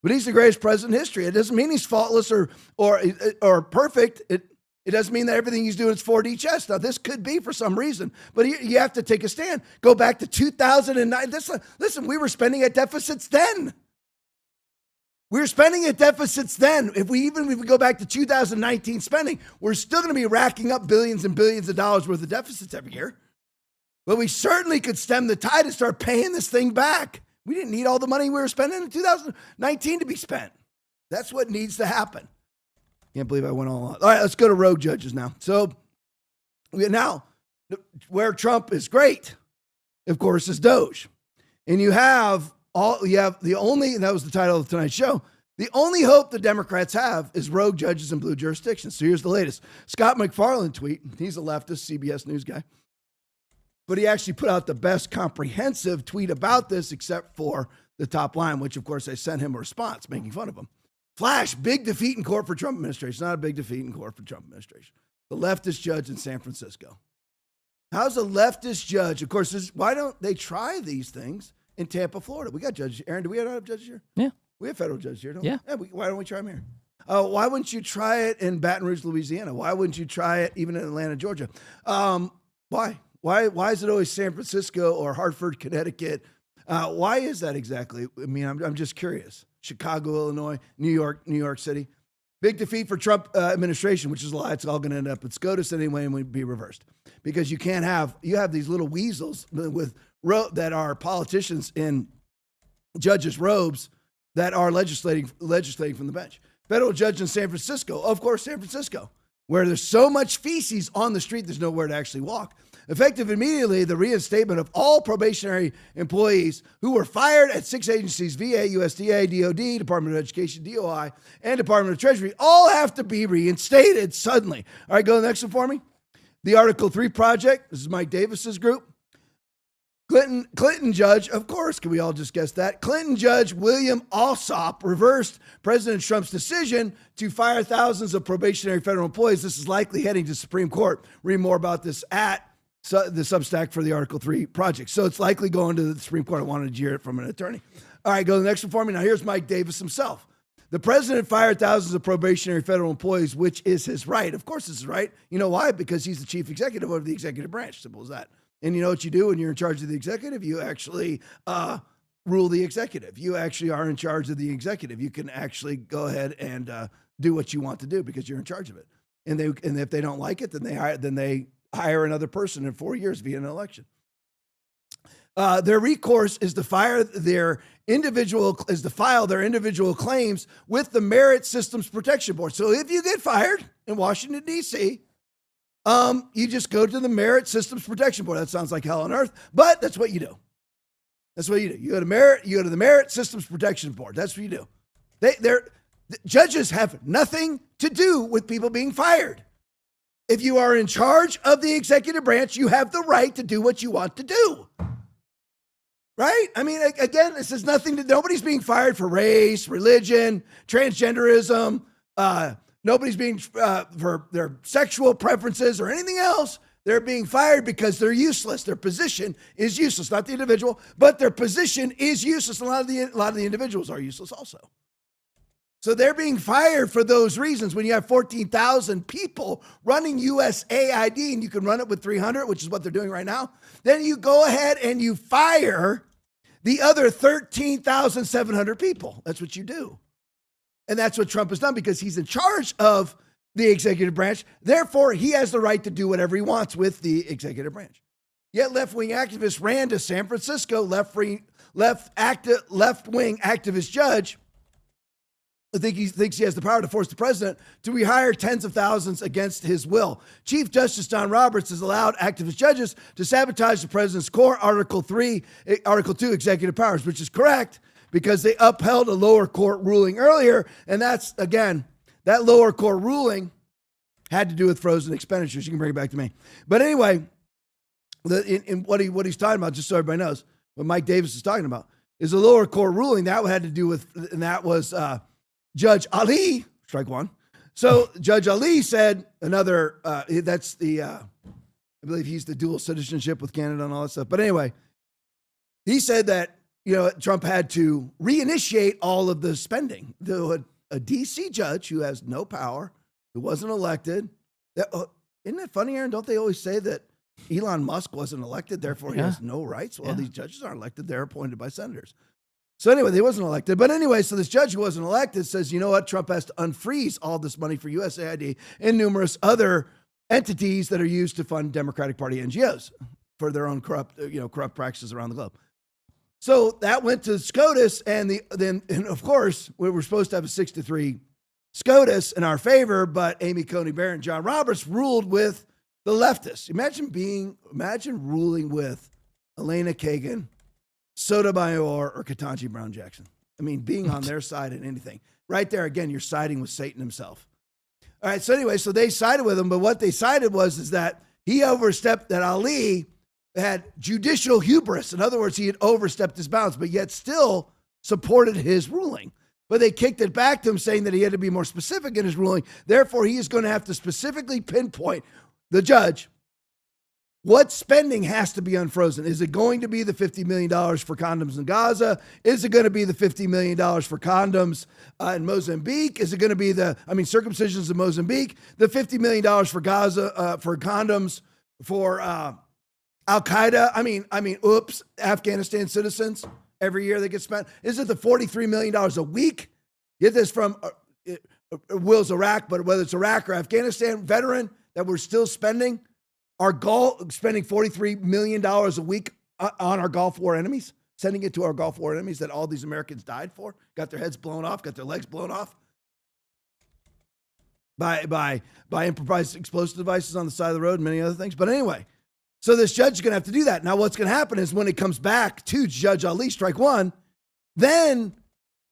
But he's the greatest president in history. It doesn't mean he's faultless or perfect. It doesn't mean that everything he's doing is 4D chess. Now, this could be for some reason, but you have to take a stand. Go back to 2009. Listen, we were spending at deficits then. We were spending at deficits then. If we go back to 2019 spending, we're still going to be racking up billions and billions of dollars worth of deficits every year. But we certainly could stem the tide and start paying this thing back. We didn't need all the money we were spending in 2019 to be spent. That's what needs to happen. Can't believe I went all on. All right, let's go to rogue judges now. So now, where Trump is great, of course, is Doge. And and that was the title of tonight's show. The only hope the Democrats have is rogue judges in blue jurisdictions. So here's the latest. Scott McFarlane tweet. He's a leftist CBS News guy. But he actually put out the best comprehensive tweet about this, except for the top line, which, of course, I sent him a response making fun of him. Flash, big defeat in court for Trump administration. Not a big defeat in court for Trump administration. The leftist judge in San Francisco. How's a leftist judge? Of course, why don't they try these things in Tampa, Florida? We got judges. Aaron, do we have judges here? Yeah. We have federal judges here, don't we? Yeah. Why don't we try them here? Why wouldn't you try it in Baton Rouge, Louisiana? Why wouldn't you try it even in Atlanta, Georgia? Why? Why is it always San Francisco or Hartford, Connecticut? Why is that exactly? I mean, I'm just curious. Chicago, Illinois, New York City. Big defeat for Trump administration, which is a lie. It's all going to end up at SCOTUS anyway and be reversed. Because you have these little weasels that are politicians in judges' robes that are legislating from the bench. Federal judge in San Francisco, of course, San Francisco, where there's so much feces on the street, there's nowhere to actually walk. Effective immediately, the reinstatement of all probationary employees who were fired at 6 agencies, VA, USDA, DOD, Department of Education, DOI, and Department of Treasury, all have to be reinstated suddenly. All right, go to the next one for me. The Article 3 Project, this is Mike Davis's group, Clinton judge, of course, can we all just guess that? Clinton judge William Alsop reversed President Trump's decision to fire thousands of probationary federal employees. This is likely heading to Supreme Court. Read more about this at the Substack for the Article 3 project. So it's likely going to the Supreme Court. I wanted to hear it from an attorney. All right, go to the next one for me. Now here's Mike Davis himself. The president fired thousands of probationary federal employees, which is his right. Of course, it's his right. You know why? Because he's the chief executive of the executive branch. Simple as that. And you know what you do when you're in charge of the executive? You actually rule the executive. You actually are in charge of the executive. You can actually go ahead and do what you want to do because you're in charge of it. And if they don't like it, then they hire another person in 4 years via an election. Their recourse is to file their individual claims with the Merit Systems Protection Board. So if you get fired in Washington, D.C., you just go to the Merit Systems Protection Board. That sounds like hell on earth, but that's what you do. That's what you do. You go to the Merit Systems Protection Board. That's what you do. The judges have nothing to do with people being fired. If you are in charge of the executive branch, you have the right to do what you want to do. Right? I mean, again, this has nobody's being fired for race, religion, transgenderism, nobody's being for their sexual preferences or anything else. They're being fired because they're useless. Their position is useless, not the individual, but their position is useless. A lot of the individuals are useless also. So they're being fired for those reasons. When you have 14,000 people running USAID and you can run it with 300, which is what they're doing right now, then you go ahead and you fire the other 13,700 people. That's what you do. And that's what Trump has done because he's in charge of the executive branch. Therefore, he has the right to do whatever he wants with the executive branch. Yet left-wing activists ran to San Francisco, left-wing activist judge thinks he has the power to force the president to rehire tens of thousands against his will. Chief Justice John Roberts has allowed activist judges to sabotage the president's core Article 2 executive powers, which is correct because they upheld a lower court ruling earlier. And that's, again, that lower court ruling had to do with frozen expenditures. You can bring it back to me. But anyway, in what he's talking about, just so everybody knows, what Mike Davis is talking about is a lower court ruling that had to do with, and that was Judge Ali, strike one. So Judge Ali said that's the, I believe he's the dual citizenship with Canada and all that stuff. But anyway, he said that, Trump had to reinitiate all of the spending. A DC judge who has no power, who wasn't elected. Isn't it funny, Aaron? Don't they always say that Elon Musk wasn't elected, therefore he has no rights? Well, these judges aren't elected. They're appointed by senators. So anyway, they wasn't elected. But anyway, so this judge who wasn't elected says, you know what? Trump has to unfreeze all this money for USAID and numerous other entities that are used to fund Democratic Party NGOs for their own corrupt practices around the globe. So that went to SCOTUS, and of course, we were supposed to have a 6-3 SCOTUS in our favor, but Amy Coney Barrett and John Roberts ruled with the leftists. Imagine ruling with Elena Kagan, Sotomayor, or Ketanji Brown Jackson. I mean, being on their side in anything. Right there, again, you're siding with Satan himself. All right, so anyway, so they sided with him, but what they sided is that he overstepped, that Ali had judicial hubris. In other words, he had overstepped his bounds, but yet still supported his ruling. But they kicked it back to him, saying that he had to be more specific in his ruling. Therefore, he is going to have to specifically pinpoint, the judge, what spending has to be unfrozen. Is it going to be the $50 million for condoms in Gaza? Is it going to be the $50 million for condoms in Mozambique? Is it going to be circumcisions in Mozambique? The $50 million for Gaza, for condoms for Al-Qaeda? Afghanistan citizens every year that get spent. Is it the $43 million a week? Get this from Will's Iraq, but whether it's Iraq or Afghanistan veteran that we're still spending, spending $43 million a week on our Gulf War enemies, sending it to our Gulf War enemies that all these Americans died for, got their heads blown off, got their legs blown off by improvised explosive devices on the side of the road and many other things. But anyway, so this judge is going to have to do that. Now, what's going to happen is when it comes back to Judge Ali, strike one, then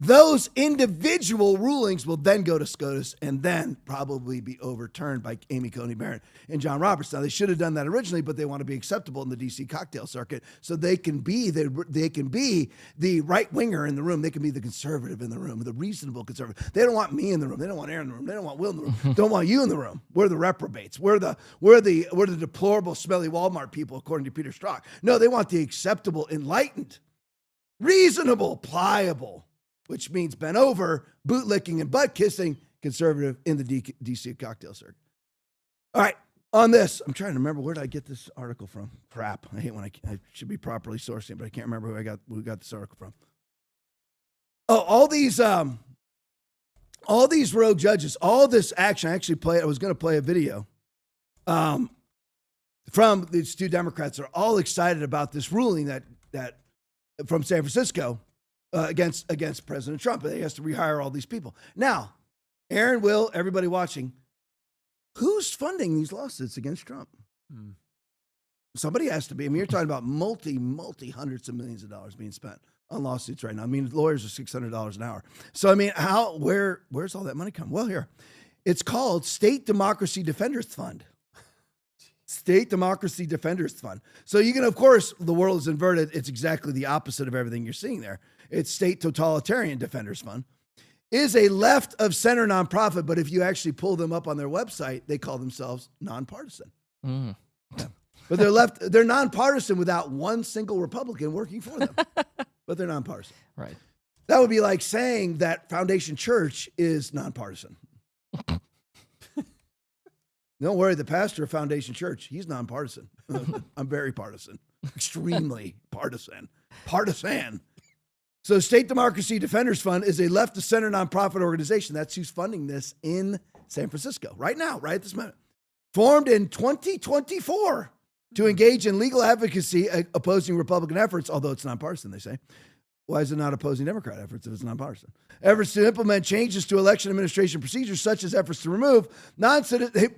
Those individual rulings will then go to SCOTUS and then probably be overturned by Amy Coney Barrett and John Roberts. Now, they should have done that originally, but they want to be acceptable in the D.C. cocktail circuit, so they can be the right winger in the room. They can be the conservative in the room, the reasonable conservative. They don't want me in the room. They don't want Aaron in the room. They don't want Will in the room. Don't want you in the room. We're the reprobates. We're the deplorable, smelly Walmart people, according to Peter Strzok. No, they want the acceptable, enlightened, reasonable, pliable, which means bent over, bootlicking, and butt kissing conservative in the D.C. cocktail circuit. All right, on this, I'm trying to remember, where did I get this article from? Crap, I hate when I should be properly sourcing, but I can't remember who we got this article from. Oh, all these rogue judges, all this action. I was going to play a video from these two Democrats that are all excited about this ruling that from San Francisco. Against President Trump. He has to rehire all these people. Now, Aaron, Will, everybody watching, who's funding these lawsuits against Trump? Somebody has to be. I mean, you're talking about multi hundreds of millions of dollars being spent on lawsuits right now. I mean, lawyers are $600 an hour. So, I mean, where's all that money come? Well, here, it's called State Democracy Defenders Fund. State Democracy Defenders Fund. So you can, of course, the world is inverted. It's exactly the opposite of everything you're seeing there. It's State Totalitarian Defenders Fund. Is a left of center nonprofit, but if you actually pull them up on their website, they call themselves nonpartisan. Yeah. But they're nonpartisan without one single Republican working for them. But they're nonpartisan. Right. That would be like saying that Foundation Church is nonpartisan. Don't worry, the pastor of Foundation Church, he's nonpartisan. I'm very partisan, extremely partisan. So State Democracy Defenders Fund is a left of center nonprofit organization. That's who's funding this in San Francisco right now, right at this moment. Formed in 2024 to engage in legal advocacy opposing Republican efforts, although it's nonpartisan, they say. Why is it not opposing Democrat efforts if it's nonpartisan? Efforts to implement changes to election administration procedures, such as efforts to remove non-citizens.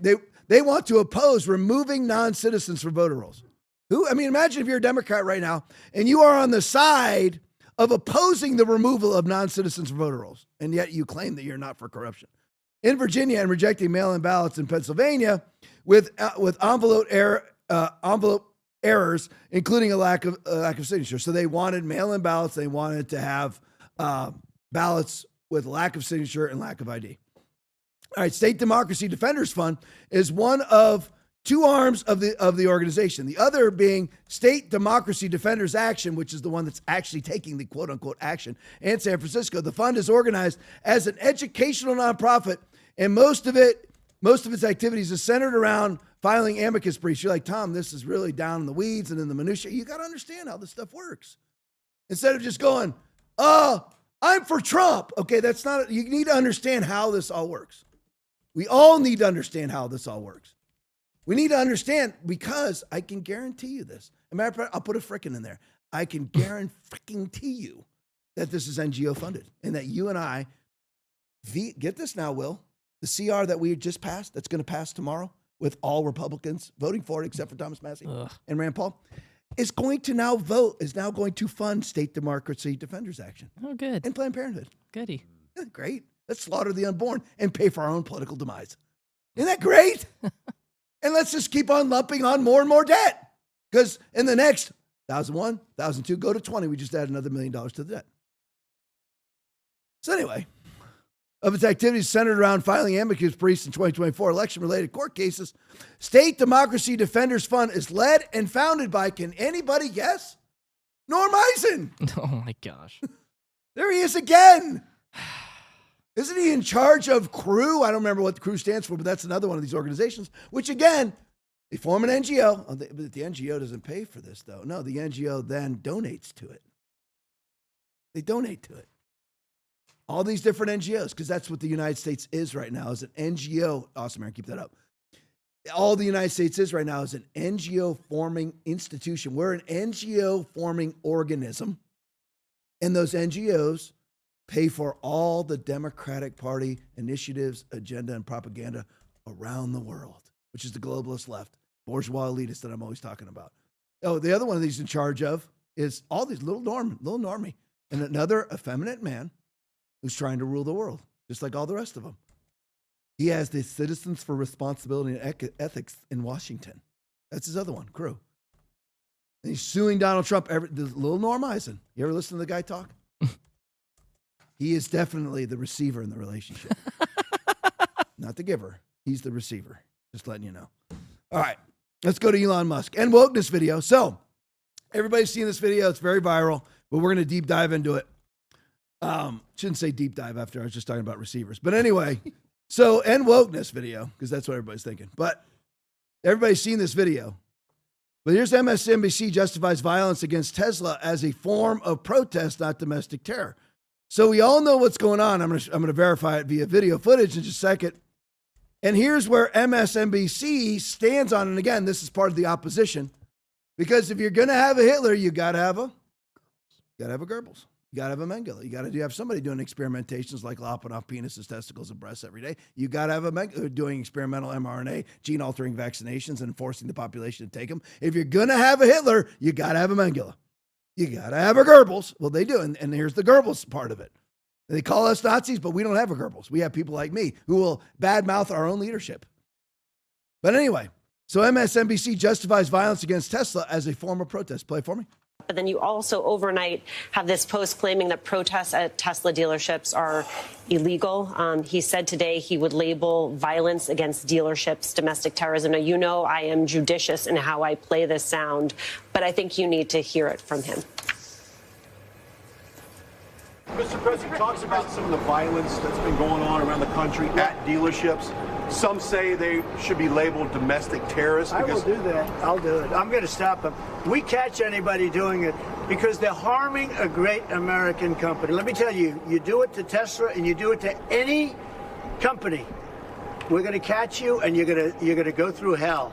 They want to oppose removing non-citizens from voter rolls. Imagine if you're a Democrat right now and you are on the side of opposing the removal of non-citizens from voter rolls, and yet you claim that you're not for corruption. In Virginia and rejecting mail-in ballots in Pennsylvania with envelope errors, including a lack of signature. So they wanted mail-in ballots. They wanted to have ballots with lack of signature and lack of ID. All right, State Democracy Defenders Fund is one of two arms of the organization. The other being State Democracy Defenders Action, which is the one that's actually taking the quote-unquote action in San Francisco. The fund is organized as an educational nonprofit, and most of its activities is centered around filing amicus briefs. You're like, Tom, this is really down in the weeds and in the minutia. You got to understand how this stuff works. Instead of just going, I'm for Trump. Okay, that's not, you need to understand how this all works. We all need to understand how this all works. We need to understand, because I can guarantee you this. As a matter of fact, I'll put a frickin' in there. I can guarantee you that this is NGO funded, and that you and I, get this now, Will, the CR that we just passed, that's going to pass tomorrow with all Republicans voting for it except for Thomas Massey and Rand Paul, is now going to fund State Democracy Defenders Action. Oh, good. And Planned Parenthood. Goody. Great. Let's slaughter the unborn and pay for our own political demise. Isn't that great? And let's just keep on lumping on more and more debt. Because in the next 1,001, 1,002, go to 20, we just add another $1 million to the debt. So anyway, of its activities centered around filing amicus briefs in 2024 election-related court cases, State Democracy Defenders Fund is led and founded by, can anybody guess? Norm Eisen. Oh my gosh. There he is again. Isn't he in charge of CREW? I don't remember what the CREW stands for, but that's another one of these organizations, which again, they form an NGO. But the NGO doesn't pay for this, though. No, the NGO then donates to it. They donate to it. All these different NGOs, because that's what the United States is right now, is an NGO. Awesome, Aaron, keep that up. All the United States is right now is an NGO-forming institution. We're an NGO-forming organism, and those NGOs pay for all the Democratic Party initiatives, agenda, and propaganda around the world, which is the globalist left, bourgeois elitists that I'm always talking about. Oh, the other one of these in charge of is all these little normie, and another effeminate man who's trying to rule the world, just like all the rest of them. He has the Citizens for Responsibility and Ethics in Washington. That's his other one, crew. And he's suing Donald Trump. Little Norm Eisen. You ever listen to the guy talk? He is definitely the receiver in the relationship. Not the giver. He's the receiver. Just letting you know. All right. Let's go to Elon Musk and wokeness video. So everybody's seen this video. It's very viral, but we're going to deep dive into it. Shouldn't say deep dive after I was just talking about receivers. But anyway, so, and wokeness video, because that's what everybody's thinking. But everybody's seen this video. But here's MSNBC justifies violence against Tesla as a form of protest, not domestic terror. So we all know what's going on. I'm going to verify it via video footage in just a second. And here's where MSNBC stands on, and again, this is part of the opposition, because if you're going to have a Hitler, you got to have a Goebbels. You got to have a Mengele. You got to have somebody doing experimentations like lopping off penises, testicles, and breasts every day. You got to have a Mengele doing experimental mRNA, gene-altering vaccinations, and forcing the population to take them. If you're going to have a Hitler, you got to have a Mengele. You got to have a Goebbels. Well, they do, and here's the Goebbels part of it. They call us Nazis, but we don't have a Goebbels. We have people like me who will badmouth our own leadership. But anyway, so MSNBC justifies violence against Tesla as a form of protest. Play for me. But then you also overnight have this post claiming that protests at Tesla dealerships are illegal. He said today he would label violence against dealerships domestic terrorism. Now, you know I am judicious in how I play this sound, but I think you need to hear it from him. Mr. President talks about some of the violence that's been going on around the country at dealerships. Some say they should be labeled domestic terrorists. I will do that. I'll do it. I'm going to stop them. We catch anybody doing it because they're harming a great American company. Let me tell you, you do it to Tesla and you do it to any company, we're going to catch you and you're going to go through hell.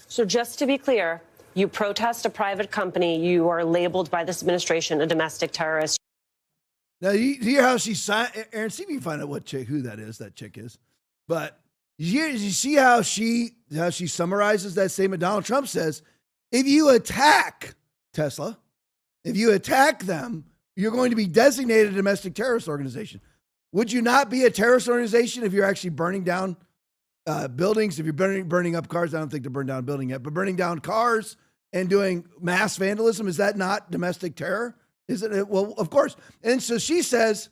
So just to be clear, you protest a private company, you are labeled by this administration a domestic terrorist. Now, you hear how she signed, Aaron, see if you can find out what chick, who that chick is. But you see how she summarizes that statement. Donald Trump says, if you attack Tesla, if you attack them, you're going to be designated a domestic terrorist organization. Would you not be a terrorist organization if you're actually burning down buildings, if you're burning up cars? I don't think they're burning down a building yet, but burning down cars and doing mass vandalism, is that not domestic terror? Isn't it? Well, of course. And so she says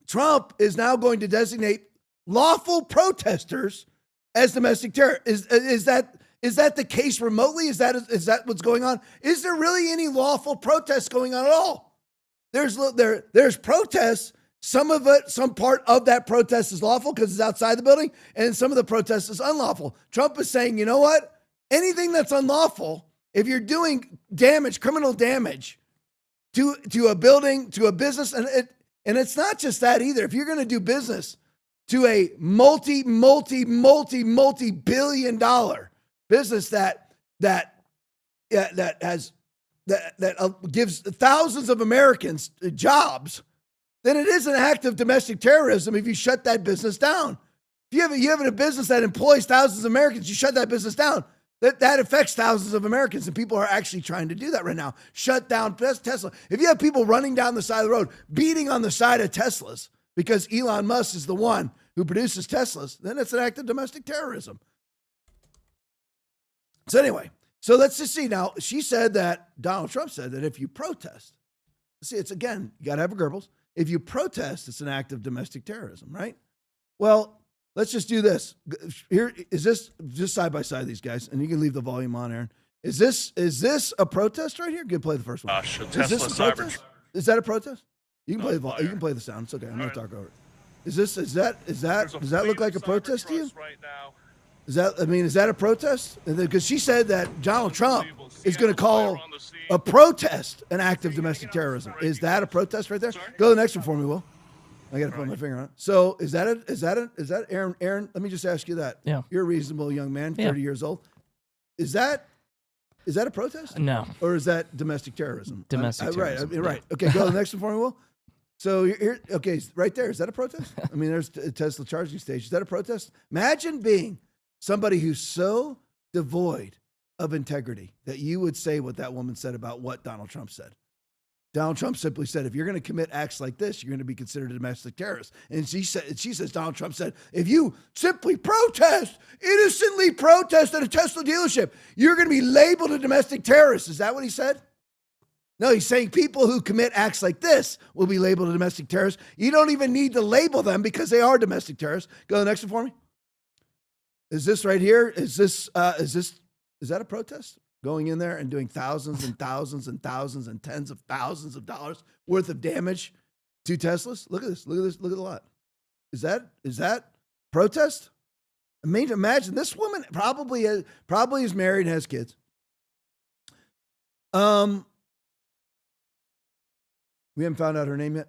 Trump is now going to designate lawful protesters as domestic terror. Is that the case remotely? Is that what's going on? Is there really any lawful protests going on at all? There's protests. Some part of that protest is lawful because it's outside the building, and some of the protest is unlawful. Trump is saying, you know what? Anything that's unlawful, if you're doing damage, criminal damage to a building, to a business, and it's not just that either. If you're going to do business to a multi-billion dollar business that gives thousands of Americans jobs, then it is an act of domestic terrorism if you shut that business down. If you have a business that employs thousands of Americans, you shut that business down. That affects thousands of Americans, and people are actually trying to do that right now. Shut down Tesla. If you have people running down the side of the road, beating on the side of Teslas because Elon Musk is the one who produces Teslas, then it's an act of domestic terrorism. So anyway, so let's just see. Now, she said that, Donald Trump said that if you protest, see, it's again, you got to have a Goebbels. If you protest, it's an act of domestic terrorism, right? Well, let's just do this. Here is this just side by side, these guys, and you can leave the volume on, Aaron. Is this a protest right here? Good, play the first one. Is this a protest? Is that a protest? You can play the you can play the sound. It's okay. I'm going to talk over it. Does that look like a protest to you? Is that a protest? Because she said that Donald Trump is going to call a protest an act of domestic terrorism. Is that a protest right there? Go to the next one for me, Will. I got to put my finger on it. So is that Aaron? Aaron, let me just ask you that. Yeah. You're a reasonable young man, 30 years old. Is that a protest? No. Or is that domestic terrorism? Domestic terrorism. Right. Okay, go to the next one for me, Will. So here, okay, right there. Is that a protest? I mean, there's a Tesla charging station. Is that a protest? Imagine being somebody who's so devoid of integrity that you would say what that woman said about what Donald Trump said. Donald Trump simply said, if you're going to commit acts like this, you're going to be considered a domestic terrorist. And she says, Donald Trump said, if you simply innocently protest at a Tesla dealership, you're going to be labeled a domestic terrorist. Is that what he said? No, he's saying people who commit acts like this will be labeled a domestic terrorist. You don't even need to label them because they are domestic terrorists. Go to the next one for me. Is this right here? Is that a protest? Going in there and doing thousands and thousands and thousands and tens of thousands of dollars worth of damage to Teslas? Look at this. Look at this. Look at the lot. Is that protest? I mean, imagine this woman probably is married and has kids. We haven't found out her name yet?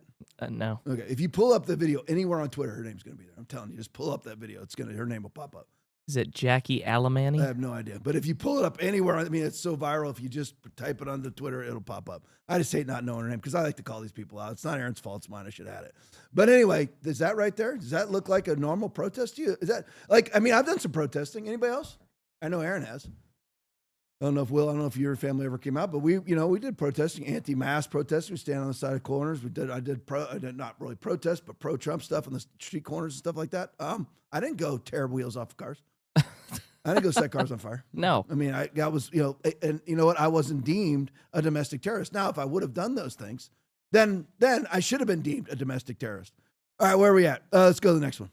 No. Okay. If you pull up the video anywhere on Twitter, her name's going to be there. I'm telling you, just pull up that video. Her name will pop up. Is it Jackie Alemany? I have no idea. But if you pull it up anywhere, I mean, it's so viral. If you just type it on the Twitter, it'll pop up. I just hate not knowing her name because I like to call these people out. It's not Aaron's fault. It's mine. I should have had it. But anyway, is that right there? Does that look like a normal protest to you? Is that like, I mean, I've done some protesting. Anybody else? I know Aaron has. I don't know if your family ever came out, but we did protesting, anti-mask protesting. We stand on the side of corners. I did not really protest, but pro-Trump stuff on the street corners and stuff like that. I didn't go tear wheels off of cars. I didn't go set cars on fire. No. I mean, I was, and you know what? I wasn't deemed a domestic terrorist. Now, if I would have done those things, then I should have been deemed a domestic terrorist. All right, where are we at? Let's go to the next one.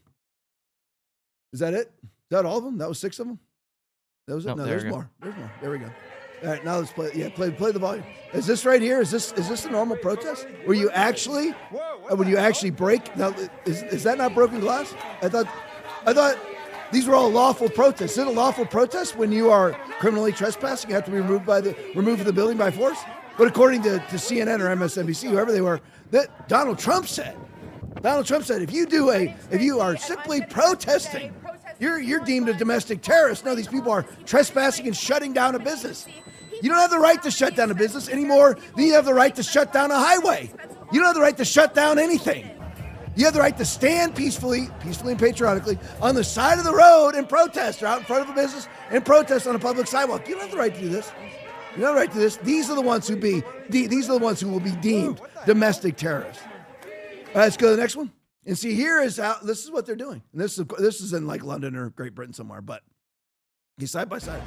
Is that it? Is that all of them? That was 6 of them? That was it? No, there's more. There's more. There we go. All right, now let's play. Yeah, play the volume. Is this right here? Is this a normal protest? Were you actually break? Now, is that not broken glass? I thought these were all lawful protests. Is it a lawful protest when you are criminally trespassing? You have to be removed from the building by force? But according to CNN or MSNBC, whoever they were, that Donald Trump said, if you are simply protesting, you're deemed a domestic terrorist. No, these people are trespassing and shutting down a business. You don't have the right to shut down a business anymore than you have the right to shut down a highway. You don't have the right to shut down anything. You have the right to stand peacefully and patriotically on the side of the road and protest, or out in front of a business and protest on a public sidewalk. You don't have the right to do this. You don't have the right to do this. These are the ones who will be deemed domestic terrorists. All right, let's go to the next one. And see, this is what they're doing. And this is in like London or Great Britain somewhere, but side by side.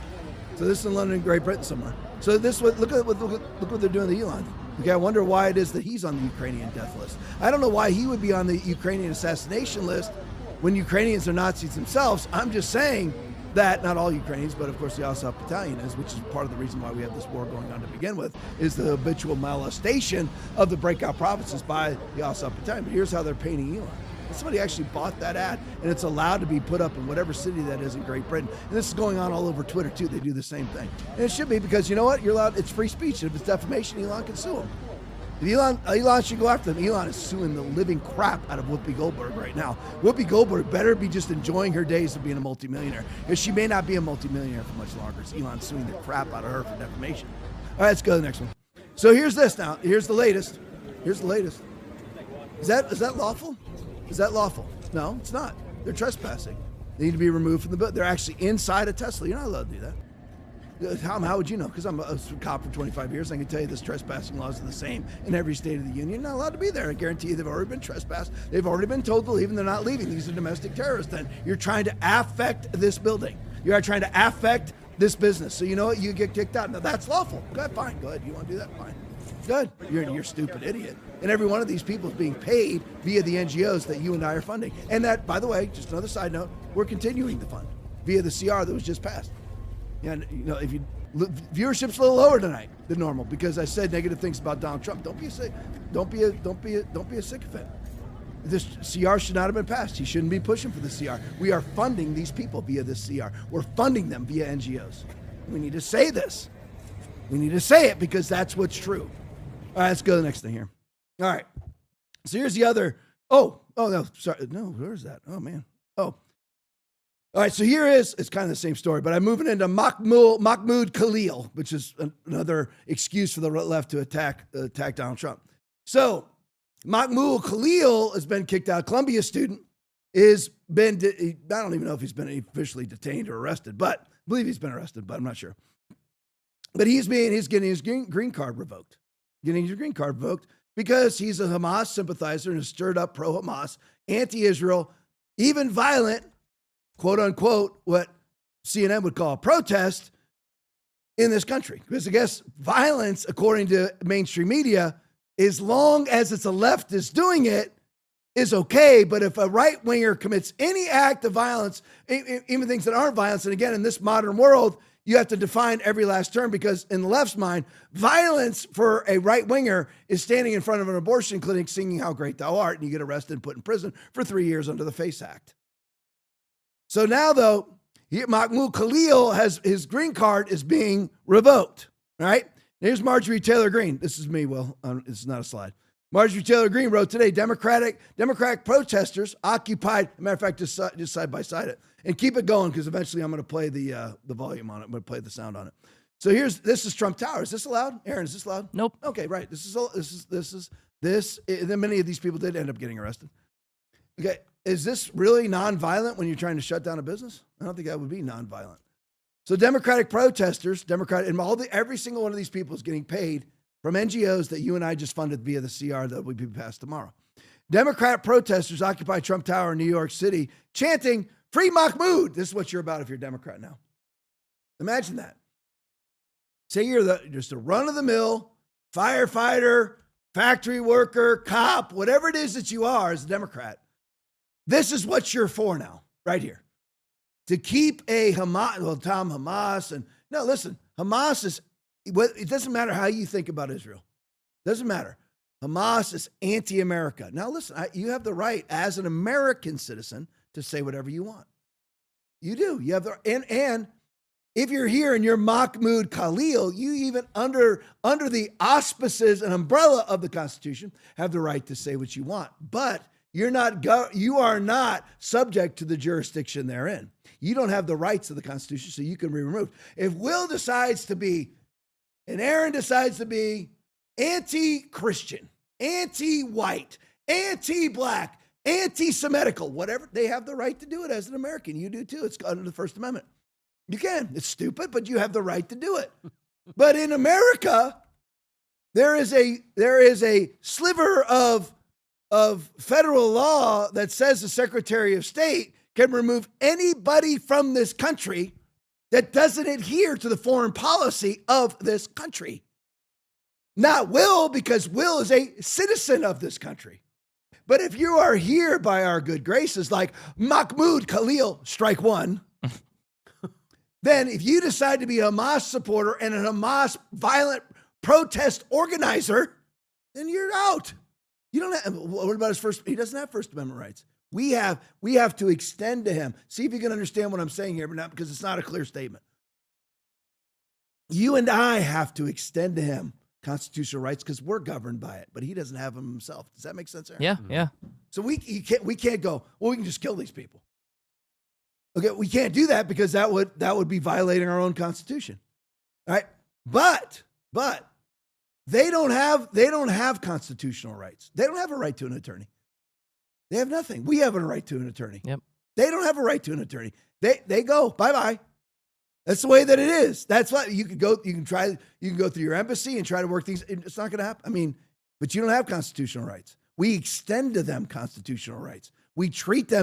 So this is in London and Great Britain somewhere. So look at what they're doing to Elon. Okay, I wonder why it is that he's on the Ukrainian death list. I don't know why he would be on the Ukrainian assassination list when Ukrainians are Nazis themselves. I'm just saying that not all Ukrainians, but of course the Azov Battalion is, which is part of the reason why we have this war going on to begin with, is the habitual molestation of the breakout provinces by the Azov Battalion. But here's how they're painting Elon. Somebody actually bought that ad, and it's allowed to be put up in whatever city that is in Great Britain. And this is going on all over Twitter, too. They do the same thing. And it should be, because you know what? You're allowed. It's free speech. If it's defamation, Elon can sue him. If Elon should go after them. Elon is suing the living crap out of Whoopi Goldberg right now. Whoopi Goldberg better be just enjoying her days of being a multimillionaire, because she may not be a multimillionaire for much longer. So Elon's suing the crap out of her for defamation. All right, let's go to the next one. So here's this now. Here's the latest. Is that lawful? Is that lawful? No, it's not. They're trespassing. They need to be removed from the building. They're actually inside a Tesla. You're not allowed to do that. How would you know? Because I'm a cop for 25 years. I can tell you this trespassing laws are the same in every state of the union. You're not allowed to be there. I guarantee you they've already been trespassed. They've already been told to leave, and they're not leaving. These are domestic terrorists. Then you're trying to affect this building. You are trying to affect this business. So you know what? You get kicked out. Now that's lawful. Go ahead, fine. Go ahead. You want to do that? Fine. Good. You're a stupid idiot. And every one of these people is being paid via the NGOs that you and I are funding. And that, by the way, just another side note, we're continuing to fund via the CR that was just passed. And if viewership's a little lower tonight than normal because I said negative things about Donald Trump. Don't be a sycophant. This CR should not have been passed. He shouldn't be pushing for the CR. We are funding these people via this CR. We're funding them via NGOs. We need to say this. We need to say it because that's what's true. All right, let's go to the next thing here. All right. So here's the other. Oh, no. Sorry. No, where's that? Oh, man. Oh. All right, so it's kind of the same story, but I'm moving into Mahmoud Khalil, which is another excuse for the left to attack Donald Trump. So Mahmoud Khalil has been kicked out. Columbia student I don't even know if he's been officially detained or arrested, but I believe he's been arrested, but I'm not sure. But he's getting his green card revoked. getting his green card revoked because he's a Hamas sympathizer and has stirred up pro-Hamas, anti-Israel, even violent, quote unquote, what CNN would call a protest in this country. Because I guess violence, according to mainstream media, as long as it's a leftist doing it, is okay. But if a right-winger commits any act of violence, even things that aren't violence, and again, in this modern world, you have to define every last term, because in the left's mind, violence for a right-winger is standing in front of an abortion clinic singing How Great Thou Art, and you get arrested and put in prison for 3 years under the FACE Act. So now, though, Mahmoud Khalil his green card is being revoked, right? Here's Marjorie Taylor Greene. This is me, Will. This is not a slide. Marjorie Taylor Greene wrote today, Democratic protesters occupied, matter of fact, just side by side it, and keep it going, because eventually I'm going to play the volume on it. I'm going to play the sound on it. So this is Trump Tower. Is this allowed? Aaron, is this allowed? Nope. Okay, right. And then many of these people did end up getting arrested. Okay, is this really nonviolent when you're trying to shut down a business? I don't think that would be nonviolent. So Democratic protesters, and every single one of these people is getting paid from NGOs that you and I just funded via the CR that will be passed tomorrow. Democrat protesters occupy Trump Tower in New York City, chanting, "Free Mahmoud." This is what you're about if you're a Democrat now. Imagine that. Say you're just a run-of-the-mill firefighter, factory worker, cop, whatever it is that you are as a Democrat. This is what you're for now, right here. To keep a Hamas, and no, listen, Hamas is, it doesn't matter how you think about Israel. It doesn't matter. Hamas is anti-America. Now, listen, you have the right as an American citizen to say whatever you want. You do. You have and if you're here and you're Mahmoud Khalil, you even under the auspices and umbrella of the Constitution have the right to say what you want. But you are not subject to the jurisdiction they're in. You don't have the rights of the Constitution, so you can be removed. If Will decides to be, and Aaron decides to be anti-Christian, anti-white, anti-black, anti-Semitical, whatever, they have the right to do it as an American. You do too. It's under the First Amendment. You can. It's stupid, but you have the right to do it. But in America, there is a sliver of federal law that says the Secretary of State can remove anybody from this country that doesn't adhere to the foreign policy of this country. Not Will, because Will is a citizen of this country. But if you are here by our good graces, like Mahmoud Khalil, strike one, then if you decide to be a Hamas supporter and a Hamas violent protest organizer, then you're out. You don't have, what about his first? He doesn't have First Amendment rights. We have to extend to him. See if you can understand what I'm saying here, but not because it's not a clear statement. You and I have to extend to him constitutional rights because we're governed by it, but he doesn't have them himself. Does that make sense, Aaron? Yeah, yeah. So we can't go, well, we can just kill these people. Okay, we can't do that because that would be violating our own Constitution. All right? But they don't have constitutional rights. They don't have a right to an attorney. They have nothing. We have a right to an attorney. Yep. They don't have a right to an attorney. They go, bye-bye. That's the way that it is. That's what you can go through your embassy and try to work things. It's not going to happen. I mean, but you don't have constitutional rights. We extend to them constitutional rights. We treat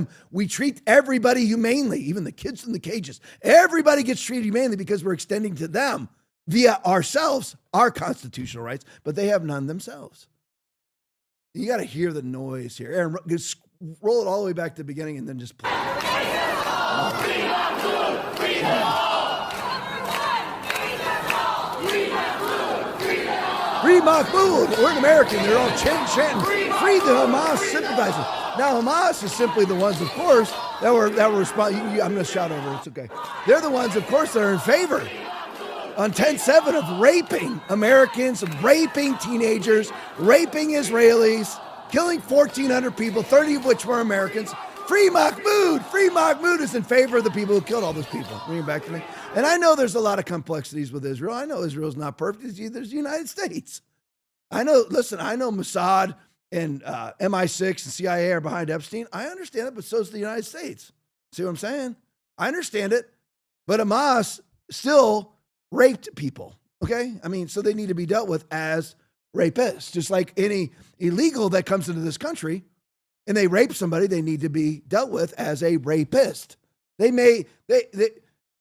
everybody humanely, even the kids in the cages. Everybody gets treated humanely because we're extending to them via ourselves, our constitutional rights, but they have none themselves. You got to hear the noise here. Aaron, just roll it all the way back to the beginning and then just play. Free Mahmoud. We're an American. They're all chanting, free the Hamas sympathizers. Now, Hamas is simply the ones, of course, that were responding. I'm going to shout over. It's okay. They're the ones, of course, that are in favor on 10/7 of raping Americans, of raping teenagers, raping Israelis, killing 1,400 people, 30 of which were Americans. Free Mahmoud. Free Mahmoud is in favor of the people who killed all those people. Bring it back to me. And I know there's a lot of complexities with Israel. I know Israel's not perfect. There's the United States. I know Mossad and MI6 and CIA are behind Epstein. I understand it, but so is the United States. See what I'm saying? I understand it. But Hamas still raped people, okay? I mean, so they need to be dealt with as rapists. Just like any illegal that comes into this country and they rape somebody, they need to be dealt with as a rapist. They may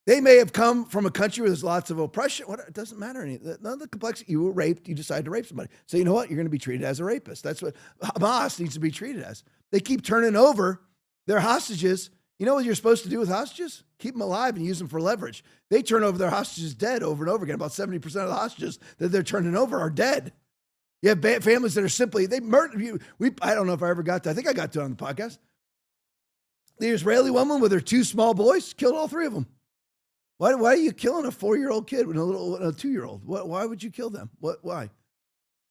have come from a country where there's lots of oppression. It doesn't matter. None of the complexity. You were raped. You decided to rape somebody. So you know what? You're going to be treated as a rapist. That's what Hamas needs to be treated as. They keep turning over their hostages. You know what you're supposed to do with hostages? Keep them alive and use them for leverage. They turn over their hostages dead over and over again. About 70% of the hostages that they're turning over are dead. You have families that are simply, they murder you. I don't know if I ever got to, I think I got to it on the podcast. The Israeli woman with her 2 small boys killed all 3 of them. Why are you killing a 4-year-old kid with a 2-year-old? Why would you kill them? Why?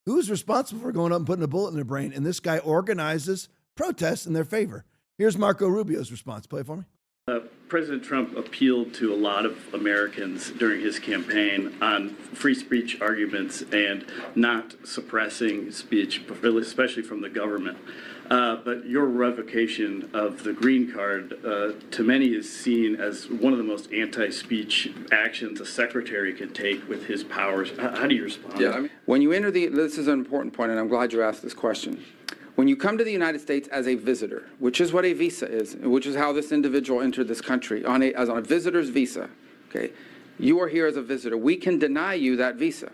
Who's responsible for going up and putting a bullet in their brain? And this guy organizes protests in their favor. Here's Marco Rubio's response. Play it for me. President Trump appealed to a lot of Americans during his campaign on free speech arguments and not suppressing speech, especially from the government. But your revocation of the green card, to many, is seen as one of the most anti-speech actions a secretary can take with his powers. How do you respond? Yeah, when you enter this is an important point, and I'm glad you asked this question. When you come to the United States as a visitor, which is what a visa is, which is how this individual entered this country, as on a visitor's visa, okay, you are here as a visitor. We can deny you that visa.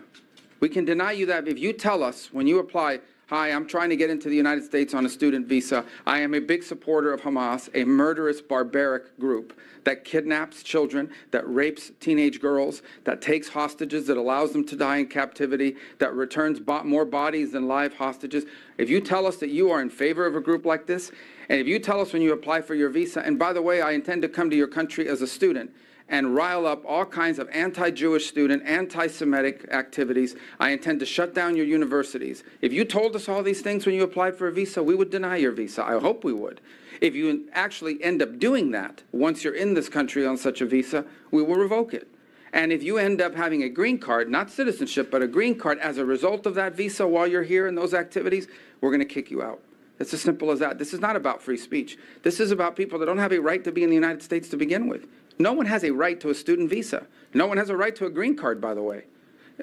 We can deny you that if you tell us when you apply, hi, I'm trying to get into the United States on a student visa. I am a big supporter of Hamas, a murderous, barbaric group that kidnaps children, that rapes teenage girls, that takes hostages, that allows them to die in captivity, that returns more bodies than live hostages. If you tell us that you are in favor of a group like this, and if you tell us when you apply for your visa, and by the way, I intend to come to your country as a student, and rile up all kinds of anti-Jewish student, anti-Semitic activities. I intend to shut down your universities. If you told us all these things when you applied for a visa, we would deny your visa. I hope we would. If you actually end up doing that, once you're in this country on such a visa, we will revoke it. And if you end up having a green card, not citizenship, but a green card as a result of that visa while you're here in those activities, we're going to kick you out. It's as simple as that. This is not about free speech. This is about people that don't have a right to be in the United States to begin with. No one has a right to a student visa. No one has a right to a green card, by the way.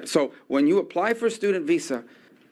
So when you apply for a student visa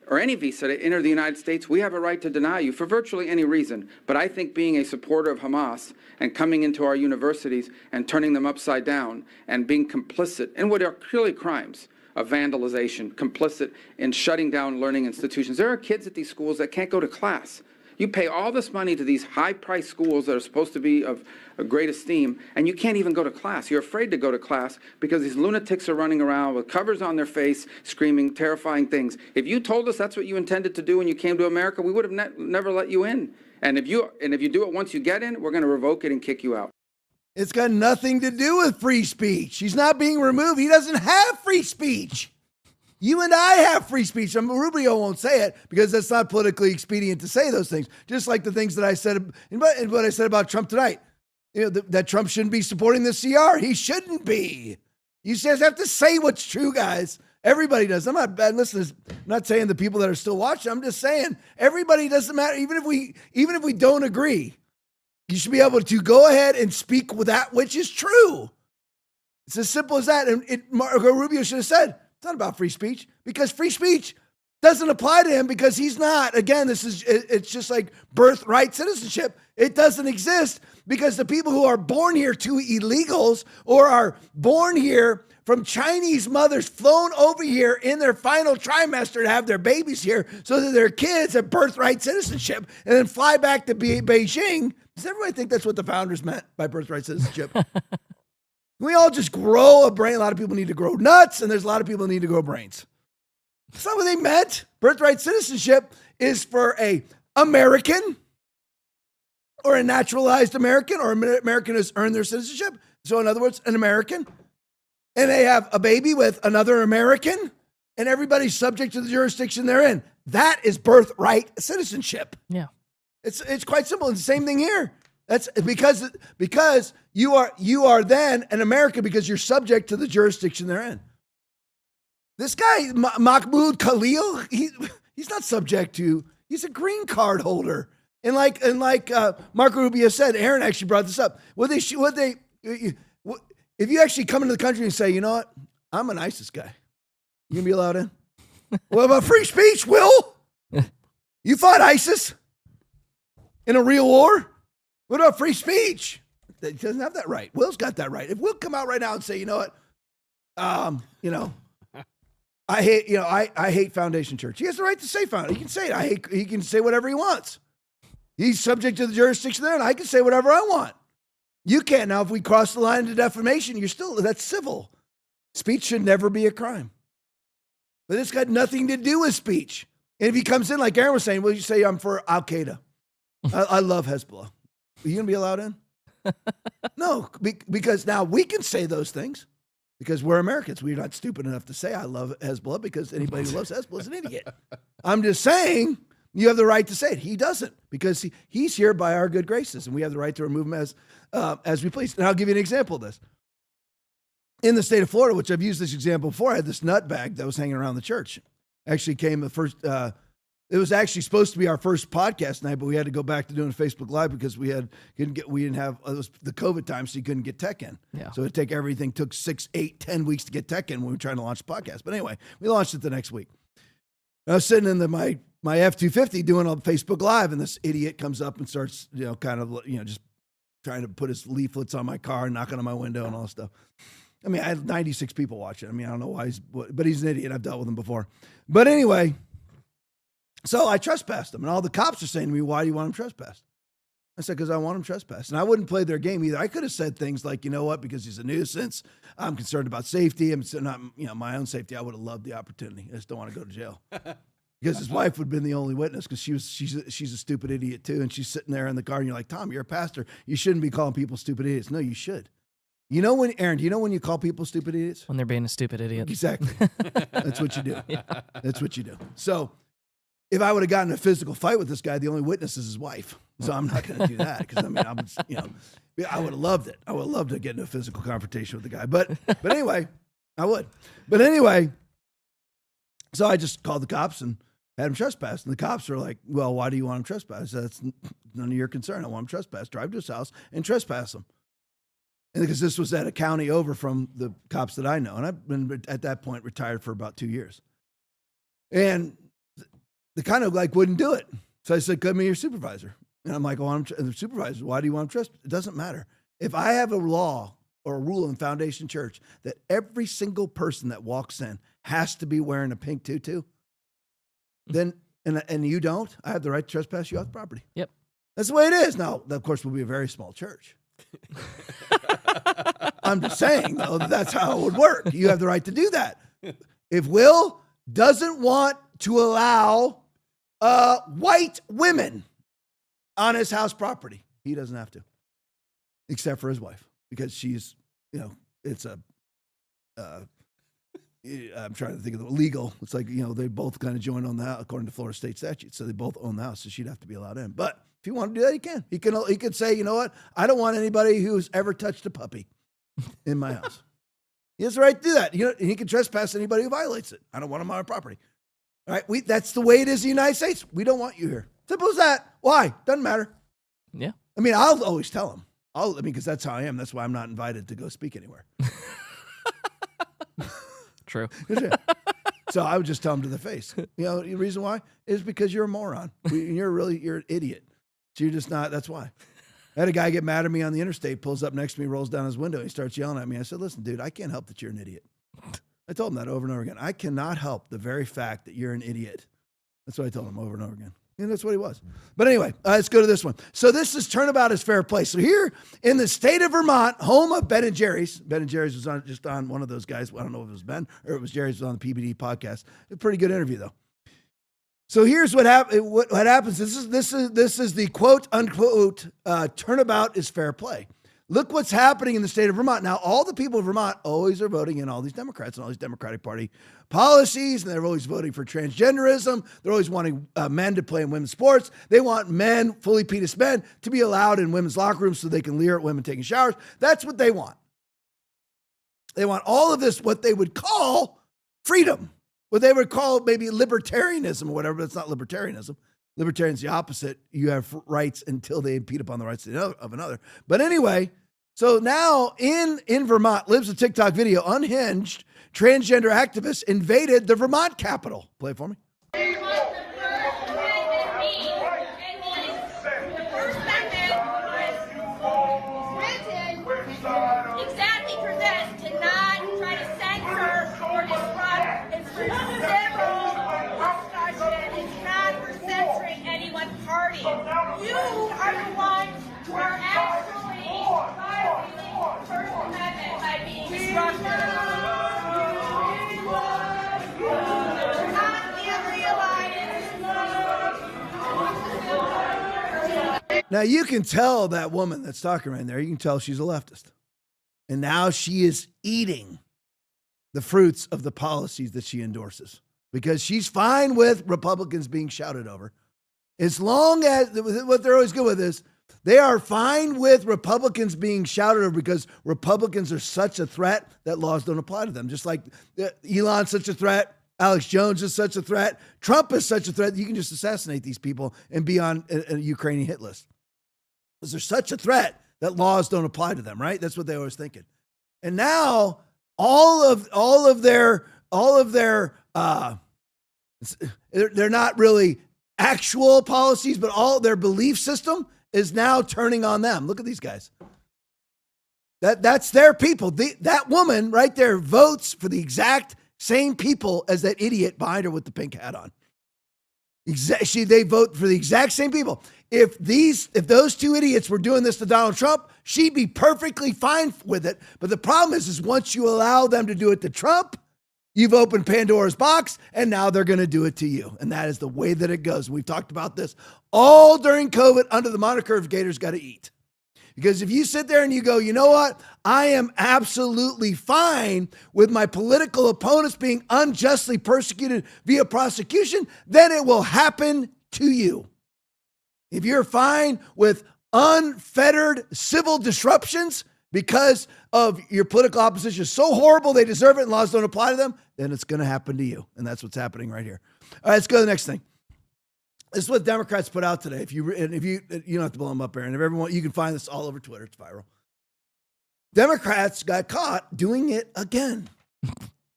or any visa to enter the United States, we have a right to deny you for virtually any reason. But I think being a supporter of Hamas and coming into our universities and turning them upside down and being complicit in what are clearly crimes of vandalization, complicit in shutting down learning institutions. There are kids at these schools that can't go to class. You pay all this money to these high-priced schools that are supposed to be of great esteem, and you can't even go to class. You're afraid to go to class because these lunatics are running around with covers on their face, screaming terrifying things. If you told us that's what you intended to do when you came to America, we would have never let you in. And if you do it once you get in, we're going to revoke it and kick you out. It's got nothing to do with free speech. He's not being removed. He doesn't have free speech. You and I have free speech. Rubio won't say it because that's not politically expedient to say those things. Just like the things that I said, what I said about Trump tonight. You know, that Trump shouldn't be supporting the CR. He shouldn't be. You just have to say what's true, guys. Everybody does. I'm not bad listeners. I'm not saying the people that are still watching. I'm just saying everybody doesn't matter. Even if we don't agree, you should be able to go ahead and speak with that which is true. It's as simple as that. And Marco Rubio should have said, it's not about free speech because free speech doesn't apply to him because he's not. Again, it's just like birthright citizenship. It doesn't exist because the people who are born here to illegals or are born here from Chinese mothers flown over here in their final trimester to have their babies here so that their kids have birthright citizenship and then fly back to Beijing. Does everybody think that's what the founders meant by birthright citizenship? We all just grow a brain. A lot of people need to grow nuts, and there's a lot of people who need to grow brains. That's not what they meant. Birthright citizenship is for a American or a naturalized American or an American who's earned their citizenship. So in other words, an American. And they have a baby with another American, and everybody's subject to the jurisdiction they're in. That is birthright citizenship. Yeah. It's quite simple. It's the same thing here. That's because you are then an American because you're subject to the jurisdiction they're in. This guy, Mahmoud Khalil, he's not subject to, he's a green card holder. And like Marco Rubio said, Aaron actually brought this up. If you actually come into the country and say, you know what, I'm an ISIS guy, you gonna be allowed in? What about free speech, Will? You fought ISIS in a real war? What about free speech? He doesn't have that right. Will's got that right. If Will come out right now and say, you know what, I hate Foundation Church. He has the right to say Foundation. He can say it. He can say whatever he wants. He's subject to the jurisdiction there, and I can say whatever I want. You can't. Now, if we cross the line to defamation, that's civil. Speech should never be a crime. But it's got nothing to do with speech. And if he comes in, like Aaron was saying, will you say I'm for Al Qaeda? I love Hezbollah. Are you going to be allowed in? No, because now we can say those things because we're Americans. We're not stupid enough to say I love Hezbollah because anybody who loves Hezbollah is an idiot. I'm just saying you have the right to say it. He doesn't because he's here by our good graces, and we have the right to remove him as we please. And I'll give you an example of this. In the state of Florida, which I've used this example before, I had this nut bag that was hanging around the church. Actually came the first, it was actually supposed to be our first podcast night, but we had to go back to doing a Facebook Live because we didn't have, it was the COVID time, so you couldn't get tech in. Yeah. So took 6, 8, 10 weeks to get tech in when we were trying to launch the podcast. But anyway, we launched it the next week. I was sitting in my F-250 doing a Facebook Live, and this idiot comes up and starts, just trying to put his leaflets on my car, knocking on my window and all this stuff. I mean, I had 96 people watching. I mean, I don't know why but he's an idiot. I've dealt with him before. But anyway, so I trespassed him, and all the cops are saying to me, why do you want him trespassed? I said, because I want him trespassed. And I wouldn't play their game either. I could have said things like, you know what, because he's a nuisance. I'm concerned about safety. I'm not, my own safety. I would have loved the opportunity. I just don't want to go to jail. Because his wife would have been the only witness because she's a stupid idiot too. And she's sitting there in the car, and you're like, Tom, you're a pastor. You shouldn't be calling people stupid idiots. No, you should. Aaron, do you know when you call people stupid idiots? When they're being a stupid idiot. Exactly. That's what you do. Yeah. That's what you do. So if I would have gotten in a physical fight with this guy, the only witness is his wife. So I'm not going to do that because, I would have loved it. I would have loved to get in a physical confrontation with the guy. But anyway, I would. But anyway, so I just called the cops and had him trespassed. And the cops were like, well, why do you want him trespassed? I said, that's none of your concern. I want him trespassed. Drive to his house and trespass him. And because this was at a county over from the cops that I know. And I've been, at that point, retired for about 2 years. And the kind of wouldn't do it. So I said, come be your supervisor. And I'm like, the supervisor, why do you want him trespassed? It doesn't matter. If I have a law or a rule in Foundation Church that every single person that walks in has to be wearing a pink tutu, then, and you don't, I have the right to trespass you off the property. Yep. That's the way it is. Now, of course, we'll be a very small church. I'm just saying, though, that's how it would work. You have the right to do that. If Will doesn't want to allow white women on his house property, he doesn't have to, except for his wife, because she's, it's I'm trying to think of the legal. It's like, they both kind of join on the house according to Florida state statute. So they both own the house. So she'd have to be allowed in. But if you want to do that, he can. He could say, you know what? I don't want anybody who's ever touched a puppy in my house. He has the right to do that. He can trespass anybody who violates it. I don't want him on our property. All right. That's the way it is in the United States. We don't want you here. Simple as that. Why? Doesn't matter. Yeah. I mean, I'll always tell him. Because that's how I am. That's why I'm not invited to go speak anywhere. True. So I would just tell him to the face. The reason why is because you're a moron. You're an idiot. So you're just not, that's why. I had a guy get mad at me on the interstate, pulls up next to me, rolls down his window, and he starts yelling at me. I said, listen, dude, I can't help that you're an idiot. I told him that over and over again. I cannot help the very fact that you're an idiot. That's what I told him over and over again. And that's what he was. But anyway, let's go to this one. So this is Turnabout is Fair Play. So here in the state of Vermont, home of Ben & Jerry's. Ben & Jerry's was on one of those guys. I don't know if it was Ben or it was Jerry's, was on the PBD podcast. A pretty good interview, though. So here's what happens. This is the quote unquote turnabout is fair play. Look what's happening in the state of Vermont. Now, all the people of Vermont always are voting in all these Democrats and all these Democratic Party policies, and they're always voting for transgenderism. They're always wanting men to play in women's sports. They want men, fully penis men, to be allowed in women's locker rooms so they can leer at women taking showers. That's what they want. They want all of this, what they would call freedom, what they would call maybe libertarianism or whatever, but it's not libertarianism. Libertarian's the opposite. You have rights until they impede upon the rights of another. But anyway, so now in Vermont lives a TikTok video, unhinged, transgender activists invaded the Vermont Capitol. Play it for me. Exactly for this, to not try to censor or disrupt. It's for civil discussion. It's not for censoring any one party. You are the ones who are actually violating the First Amendment by being disruptive. Now, you can tell that woman that's talking right there, you can tell she's a leftist. And now she is eating the fruits of the policies that she endorses because she's fine with Republicans being shouted over. As long as, what they're always good with is, they are fine with Republicans being shouted over because Republicans are such a threat that laws don't apply to them. Just like Elon's such a threat, Alex Jones is such a threat, Trump is such a threat, you can just assassinate these people and be on a Ukrainian hit list. Because they're such a threat that laws don't apply to them, right? That's what they always thinking. And now all of their they're not really actual policies, but all their belief system is now turning on them. Look at these guys. That's their people. That woman right there votes for the exact same people as that idiot behind her with the pink hat on. They vote for the exact same people. If those two idiots were doing this to Donald Trump, she'd be perfectly fine with it. But the problem is once you allow them to do it to Trump, you've opened Pandora's box, and now they're going to do it to you. And that is the way that it goes. We've talked about this all during COVID under the moniker of Gators Got to Eat. Because if you sit there and you go, you know what? I am absolutely fine with my political opponents being unjustly persecuted via prosecution, then it will happen to you. If you're fine with unfettered civil disruptions because of your political opposition is so horrible they deserve it and laws don't apply to them, then it's going to happen to you. And that's what's happening right here. All right, let's go to the next thing. This is what Democrats put out today. If you don't have to blow them up, Aaron. If everyone, you can find this all over Twitter. It's viral. Democrats got caught doing it again.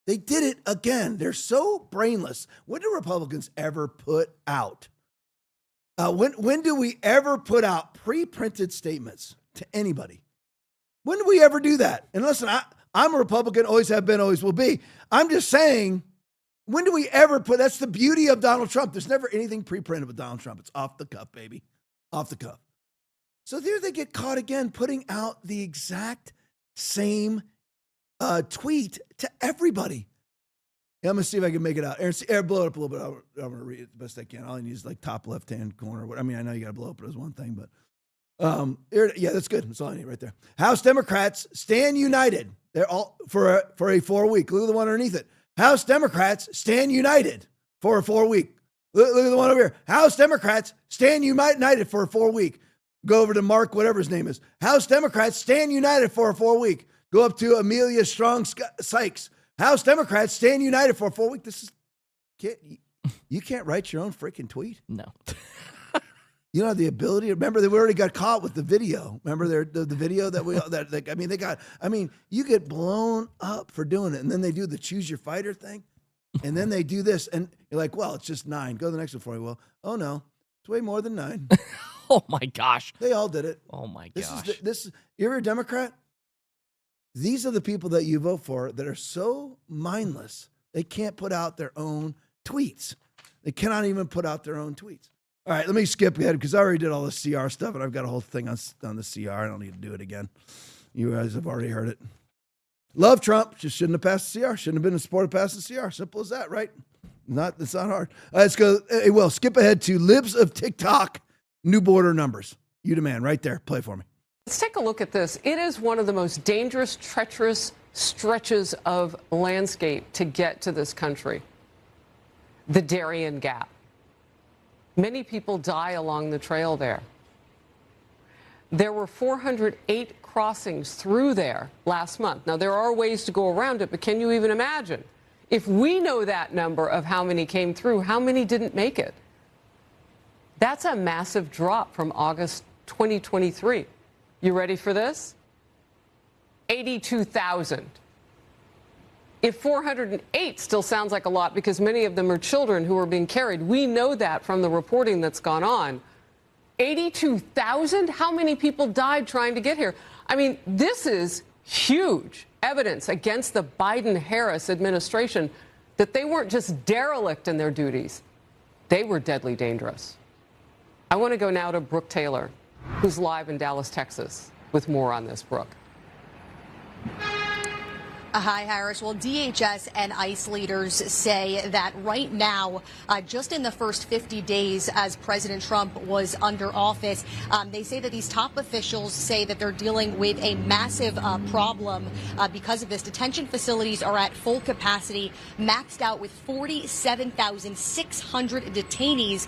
They did it again. They're so brainless. When do Republicans ever put out? When do we ever put out pre-printed statements to anybody? When do we ever do that? And listen, I'm a Republican, always have been, always will be. I'm just saying, when do we ever that's the beauty of Donald Trump. There's never anything pre-printed with Donald Trump. It's off the cuff, baby. Off the cuff. So there they get caught again, putting out the exact same tweet to everybody. Yeah, I'm going to see if I can make it out. Aaron, blow it up a little bit. I'm going to read it the best I can. All I need is like top left-hand corner. I mean, I know you got to blow up it as one thing, but yeah, that's good. That's all I need right there. House Democrats stand united. They're all for a 4-week. Look at the one underneath it. House Democrats stand united for a 4-week. Look at the one over here. House Democrats stand united for a 4-week. Go over to Mark, whatever his name is. House Democrats stand united for a 4-week. Go up to Amelia Strong Sykes. House Democrats stand united for a 4-week. You can't write your own freaking tweet. No. You don't have the ability. Remember, they already got caught with the video. Remember the video you get blown up for doing it. And then they do the choose your fighter thing. And then they do this. And you're like, well, it's just 9. Go to the next one for you. Well, oh no, it's way more than 9. Oh my gosh. They all did it. Oh my gosh. You're a Democrat? These are the people that you vote for that are so mindless. They can't put out their own tweets. They cannot even put out their own tweets. All right, let me skip ahead because I already did all the CR stuff, and I've got a whole thing on the CR. I don't need to do it again. You guys have already heard it. Love Trump. Just shouldn't have passed the CR. Shouldn't have been in support of passing the CR. Simple as that, right? It's not hard. Let's go. Well, skip ahead to Libs of TikTok. New border numbers. You demand right there. Play for me. Let's take a look at this. It is one of the most dangerous, treacherous stretches of landscape to get to this country. The Darien Gap. Many people die along the trail there. There were 408 crossings through there last month. Now, there are ways to go around it, but can you even imagine? If we know that number of how many came through, how many didn't make it? That's a massive drop from August 2023. You ready for this? 82,000. If 408 still sounds like a lot because many of them are children who are being carried, we know that from the reporting that's gone on. 82,000? How many people died trying to get here? I mean, this is huge evidence against the Biden-Harris administration that they weren't just derelict in their duties. They were deadly dangerous. I want to go now to Brooke Taylor, who's live in Dallas, Texas, with more on this. Brooke. Hi, Harris. Well, DHS and ICE leaders say that right now, just in the first 50 days as President Trump was under office, they say that these top officials say that they're dealing with a massive problem because of this. Detention facilities are at full capacity, maxed out with 47,600 detainees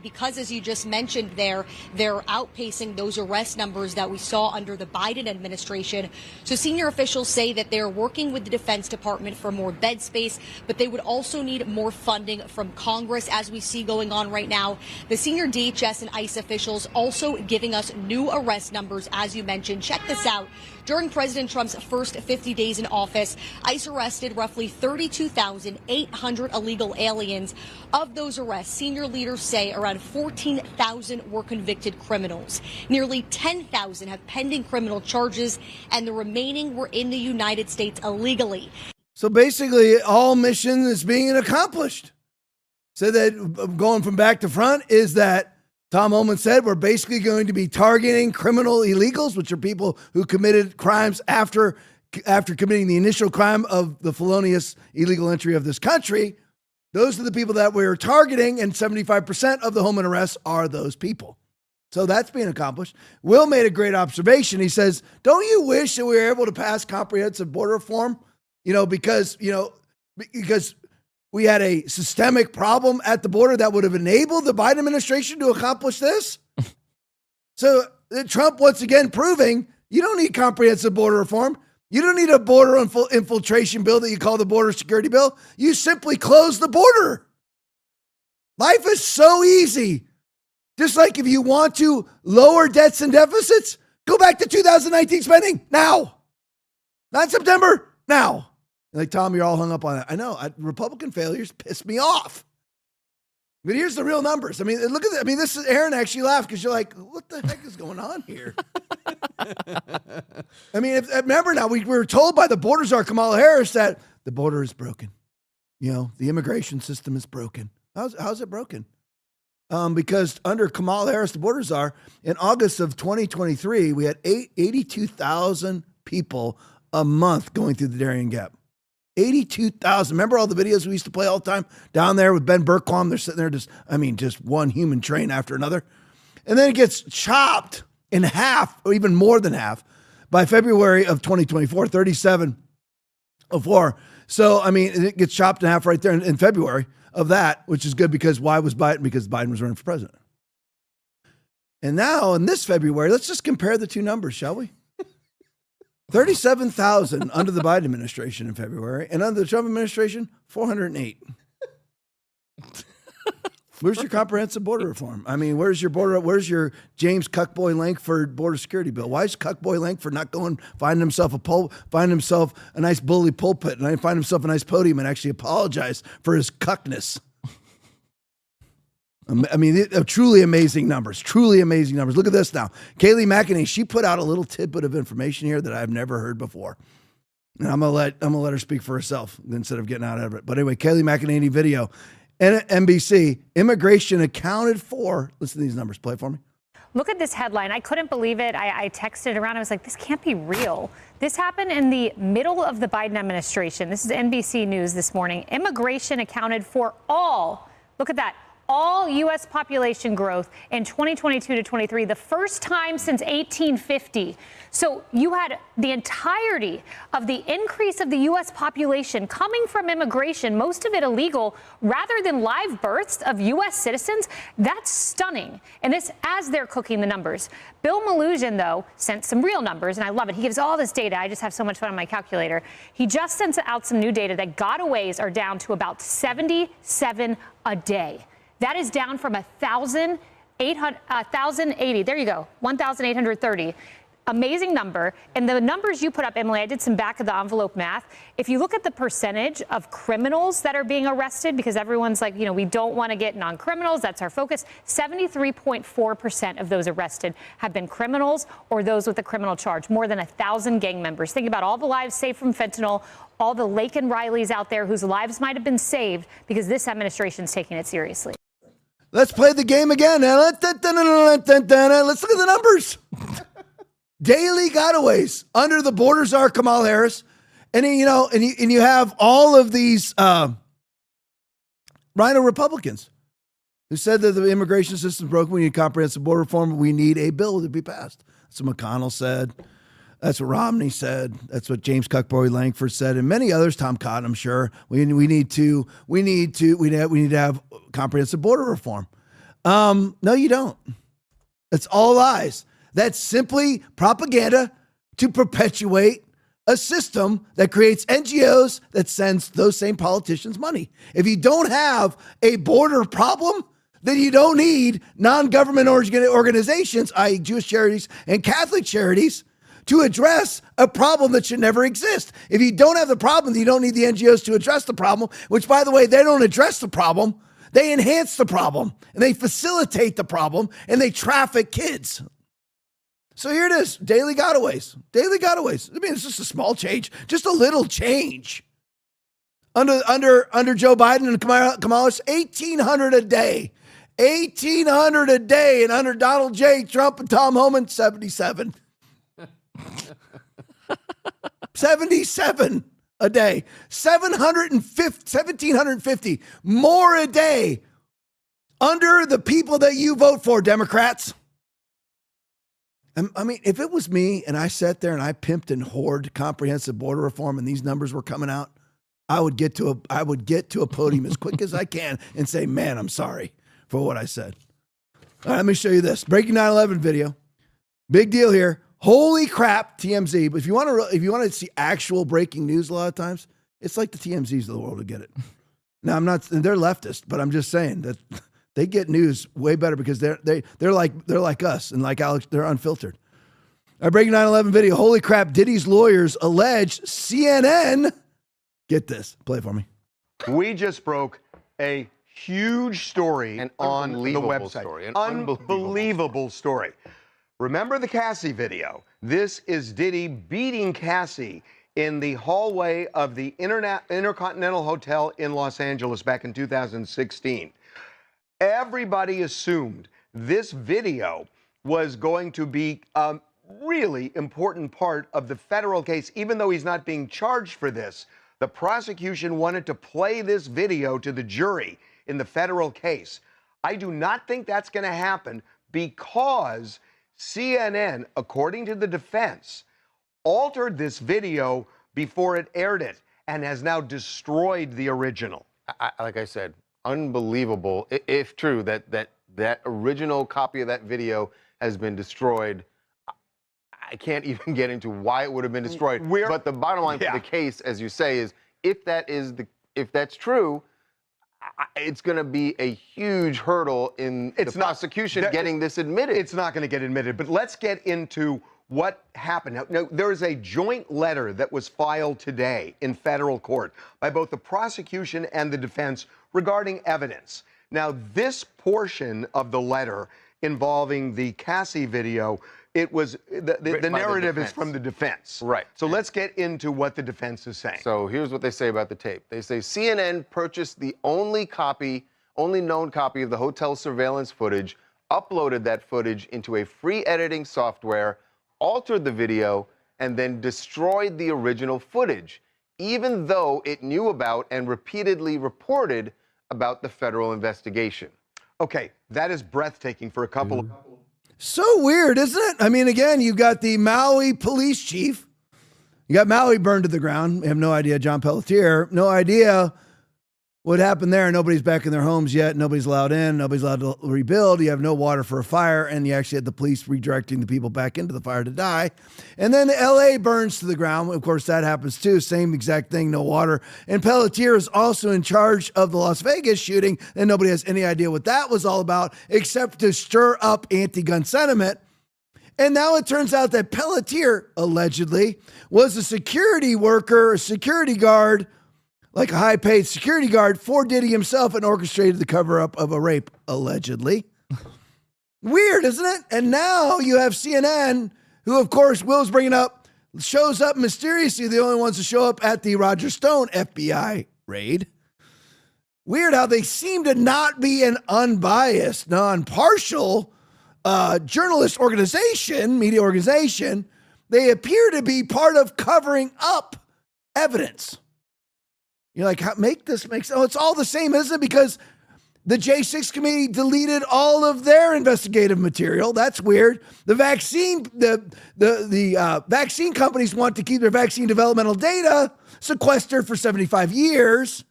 because, as you just mentioned they're outpacing those arrest numbers that we saw under the Biden administration. So senior officials say that they're working with the Defense Department for more bed space, but they would also need more funding from Congress, as we see going on right now. The senior DHS and ICE officials also giving us new arrest numbers, as you mentioned. Check this out. During President Trump's first 50 days in office, ICE arrested roughly 32,800 illegal aliens. Of those arrests, senior leaders say around 14,000 were convicted criminals. Nearly 10,000 have pending criminal charges, and the remaining were in the United States illegally. So basically, all mission is being accomplished. So that going from back to front is that Tom Homan said we're basically going to be targeting criminal illegals, which are people who committed crimes after committing the initial crime of the felonious illegal entry of this country. Those are the people that we're targeting, and 75% of the Homan arrests are those people. So that's being accomplished. Will made a great observation. He says, don't you wish that we were able to pass comprehensive border reform? Because we had a systemic problem at the border that would have enabled the Biden administration to accomplish this. So Trump, once again, proving you don't need comprehensive border reform. You don't need a border infiltration bill that you call the border security bill. You simply close the border. Life is so easy. Just like if you want to lower debts and deficits, go back to 2019 spending now. Not September, now. Like, Tom, you're all hung up on that. I know. Republican failures piss me off. But here's the real numbers. I mean, look at that. I mean, this is Aaron actually laughed because you're like, what the heck is going on here? I mean, remember now, we were told by the border czar Kamala Harris that the border is broken. The immigration system is broken. How's it broken? Because under Kamala Harris, the border czar, in August of 2023, we had 82,000 people a month going through the Darien Gap. 82,000. Remember all the videos we used to play all the time down there with Ben Bergquam? They're sitting there just one human train after another. And then it gets chopped in half, or even more than half, by February of 2024, 3704. So, I mean, it gets chopped in half right there in February of that, which is good because why was Biden? Because Biden was running for president. And now in this February, let's just compare the two numbers, shall we? 37,000 under the Biden administration in February, and under the Trump administration, 408. Where's your comprehensive border reform? I mean, where's your James Cuckboy Lankford border security bill? Why is Cuckboy Lankford not going find himself a nice bully pulpit and find himself a nice podium and actually apologize for his cuckness? I mean, truly amazing numbers. Truly amazing numbers. Look at this now. Kayleigh McEnany, she put out a little tidbit of information here that I've never heard before. And I'm gonna let her speak for herself instead of getting out of it. But anyway, Kayleigh McEnany video. NBC, immigration accounted for, listen to these numbers. Play it for me. Look at this headline. I couldn't believe it. I texted around. I was like, this can't be real. This happened in the middle of the Biden administration. This is NBC News this morning. Immigration accounted for all, look at that, all U.S. population growth in 2022 to 23, the first time since 1850. So you had the entirety of the increase of the U.S. population coming from immigration, most of it illegal, rather than live births of U.S. citizens. That's stunning. And this as they're cooking the numbers. Bill Malugin, though, sent some real numbers, and I love it. He gives all this data. I just have so much fun on my calculator. He just sent out some new data that gotaways are down to about 77 a day. That is down from 1,080. There you go, 1,830. Amazing number. And the numbers you put up, Emily, I did some back of the envelope math. If you look at the percentage of criminals that are being arrested, because everyone's like, we don't want to get non-criminals, that's our focus, 73.4% of those arrested have been criminals or those with a criminal charge, more than 1,000 gang members. Think about all the lives saved from fentanyl, all the Lake and Rileys out there whose lives might have been saved because this administration's taking it seriously. Let's play the game again. Let's look at the numbers. Daily gotaways under the border czar Kamala Harris, and you have all of these Rhino Republicans who said that the immigration system is broken. We need comprehensive border reform. We need a bill to be passed. That's what McConnell said. That's what Romney said. That's what James Cuckboy Langford said, and many others. Tom Cotton, I'm sure. We need to have comprehensive border reform. No, you don't. It's all lies. That's simply propaganda to perpetuate a system that creates NGOs that sends those same politicians money. If you don't have a border problem, then you don't need non-government organizations, i.e. Jewish charities and Catholic charities, to address a problem that should never exist. If you don't have the problem, then you don't need the NGOs to address the problem, which, by the way, they don't address the problem. They enhance the problem, and they facilitate the problem, and they traffic kids. So here it is, daily gotaways. Daily gotaways. I mean, it's just a small change, just a little change. Under Joe Biden and Kamala, 1,800 a day. 1,800 a day. And under Donald J. Trump and Tom Homan, 77. 77 a day. 1,750 more a day under the people that you vote for, Democrats. I mean, if it was me and I sat there and I pimped and whored comprehensive border reform and these numbers were coming out, I would get to a podium as quick as I can and say, man, I'm sorry for what I said. All right, let me show you this. Breaking 9/11 video. Big deal here. Holy crap, TMZ. But if you want to see actual breaking news a lot of times, it's like the TMZs of the world to get it. Now, they're leftist, but I'm just saying that they get news way better because they're like us and like Alex, they're unfiltered. Our breaking 9/11 video. Holy crap! Diddy's lawyers allege CNN. Get this. Play it for me. We just broke a huge story on the website. An unbelievable story. Remember the Cassie video? This is Diddy beating Cassie in the hallway of the Intercontinental Hotel in Los Angeles back in 2016. Everybody assumed this video was going to be a really important part of the federal case, even though he's not being charged for this. The prosecution wanted to play this video to the jury in the federal case. I do not think that's going to happen because CNN, according to the defense, altered this video before it aired it and has now destroyed the original. Like I said, unbelievable, if true, that original copy of that video has been destroyed. I can't even get into why it would have been destroyed. But the bottom line for the case, as you say, is if that's true, it's going to be a huge hurdle in the prosecution getting this admitted. It's not going to get admitted. But let's get into what happened. Now, there is a joint letter that was filed today in federal court by both the prosecution and the defense regarding evidence. Now, this portion of the letter involving the Cassie video, it was the narrative is from the defense. Right. So let's get into what the defense is saying. So here's what they say about the tape. They say CNN purchased the only known copy of the hotel surveillance footage, uploaded that footage into a free editing software, altered the video, and then destroyed the original footage, even though it knew about and repeatedly reported about the federal investigation. Okay, that is breathtaking for a couple of... So weird, isn't it? I mean, again, you've got the Maui police chief. You got Maui burned to the ground. We have no idea. John Pelletier, no idea what happened there. Nobody's back in their homes yet. Nobody's allowed in. Nobody's allowed to rebuild. You have no water for a fire. And you actually had the police redirecting the people back into the fire to die. And then LA burns to the ground. Of course, that happens too. Same exact thing, no water. And Pelletier is also in charge of the Las Vegas shooting. And nobody has any idea what that was all about, except to stir up anti-gun sentiment. And now it turns out that Pelletier, allegedly, was a security worker, a security guard, like a high-paid security guard for Diddy himself, and orchestrated the cover-up of a rape, allegedly. Weird, isn't it? And now you have CNN, who, of course, Will's bringing up, shows up mysteriously, the only ones to show up at the Roger Stone FBI raid. Weird how they seem to not be an unbiased, non-partial journalist organization, media organization. They appear to be part of covering up evidence. You're like, make this make sense? Oh, it's all the same, isn't it? Because the J6 committee deleted all of their investigative material. That's weird. The vaccine, the vaccine companies want to keep their vaccine developmental data sequestered for 75 years.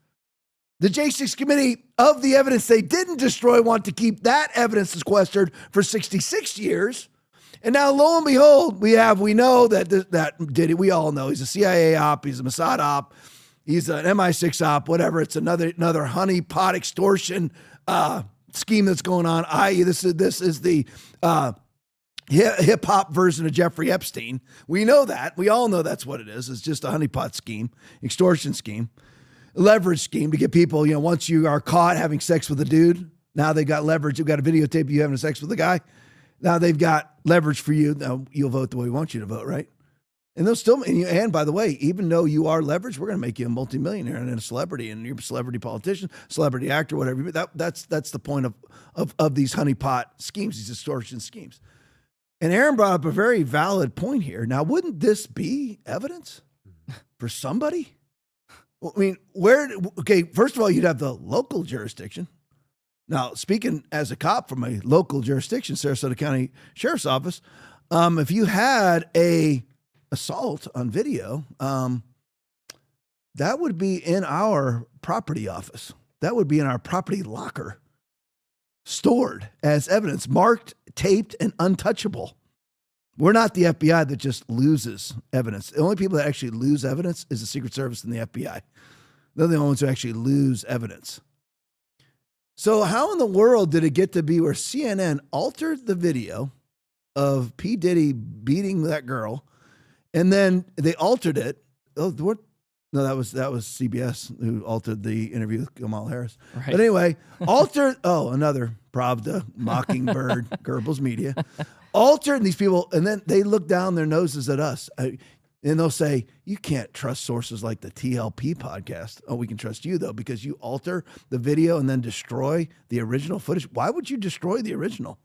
The J6 committee of the evidence they didn't destroy want to keep that evidence sequestered for 66 years. And now, lo and behold, we know that that Diddy, we all know he's a CIA op, he's a Mossad op, he's an MI6 op, whatever. It's another honeypot extortion scheme that's going on. I.e., this is the hip hop version of Jeffrey Epstein. We know that. We all know that's what it is. It's just a honeypot scheme, extortion scheme, leverage scheme to get people. Once you are caught having sex with a dude, now they got leverage. You've got a videotape you having sex with a guy. Now they've got leverage for you. Now you'll vote the way we want you to vote, right? And they'll still, and by the way, even though you are leveraged, we're going to make you a multimillionaire and a celebrity, and you're a celebrity politician, celebrity actor, whatever. That's the point of these honeypot schemes, these extortion schemes. And Aaron brought up a very valid point here. Now, wouldn't this be evidence for somebody? I mean, first of all, you'd have the local jurisdiction. Now, speaking as a cop from a local jurisdiction, Sarasota County Sheriff's Office, if you had a assault on video, that would be in our property office. That would be in our property locker, stored as evidence, marked, taped, and untouchable. We're not the FBI that just loses evidence. The only people that actually lose evidence is the Secret Service and the FBI. They're the only ones who actually lose evidence. So how in the world did it get to be where CNN altered the video of P. Diddy beating that girl, and then they altered it? Oh, what? No, that was CBS who altered the interview with Kamala Harris. Right. But anyway, altered. Oh, another Pravda, Mockingbird, Goebbels Media, altered these people, and then they look down their noses at us, and they'll say, "You can't trust sources like the TLP podcast." Oh, we can trust you though, because you alter the video and then destroy the original footage. Why would you destroy the original?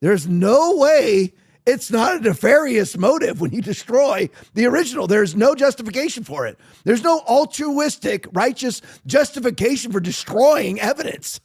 There's no way. It's not a nefarious motive when you destroy the original. There's no justification for it. There's no altruistic, righteous justification for destroying evidence.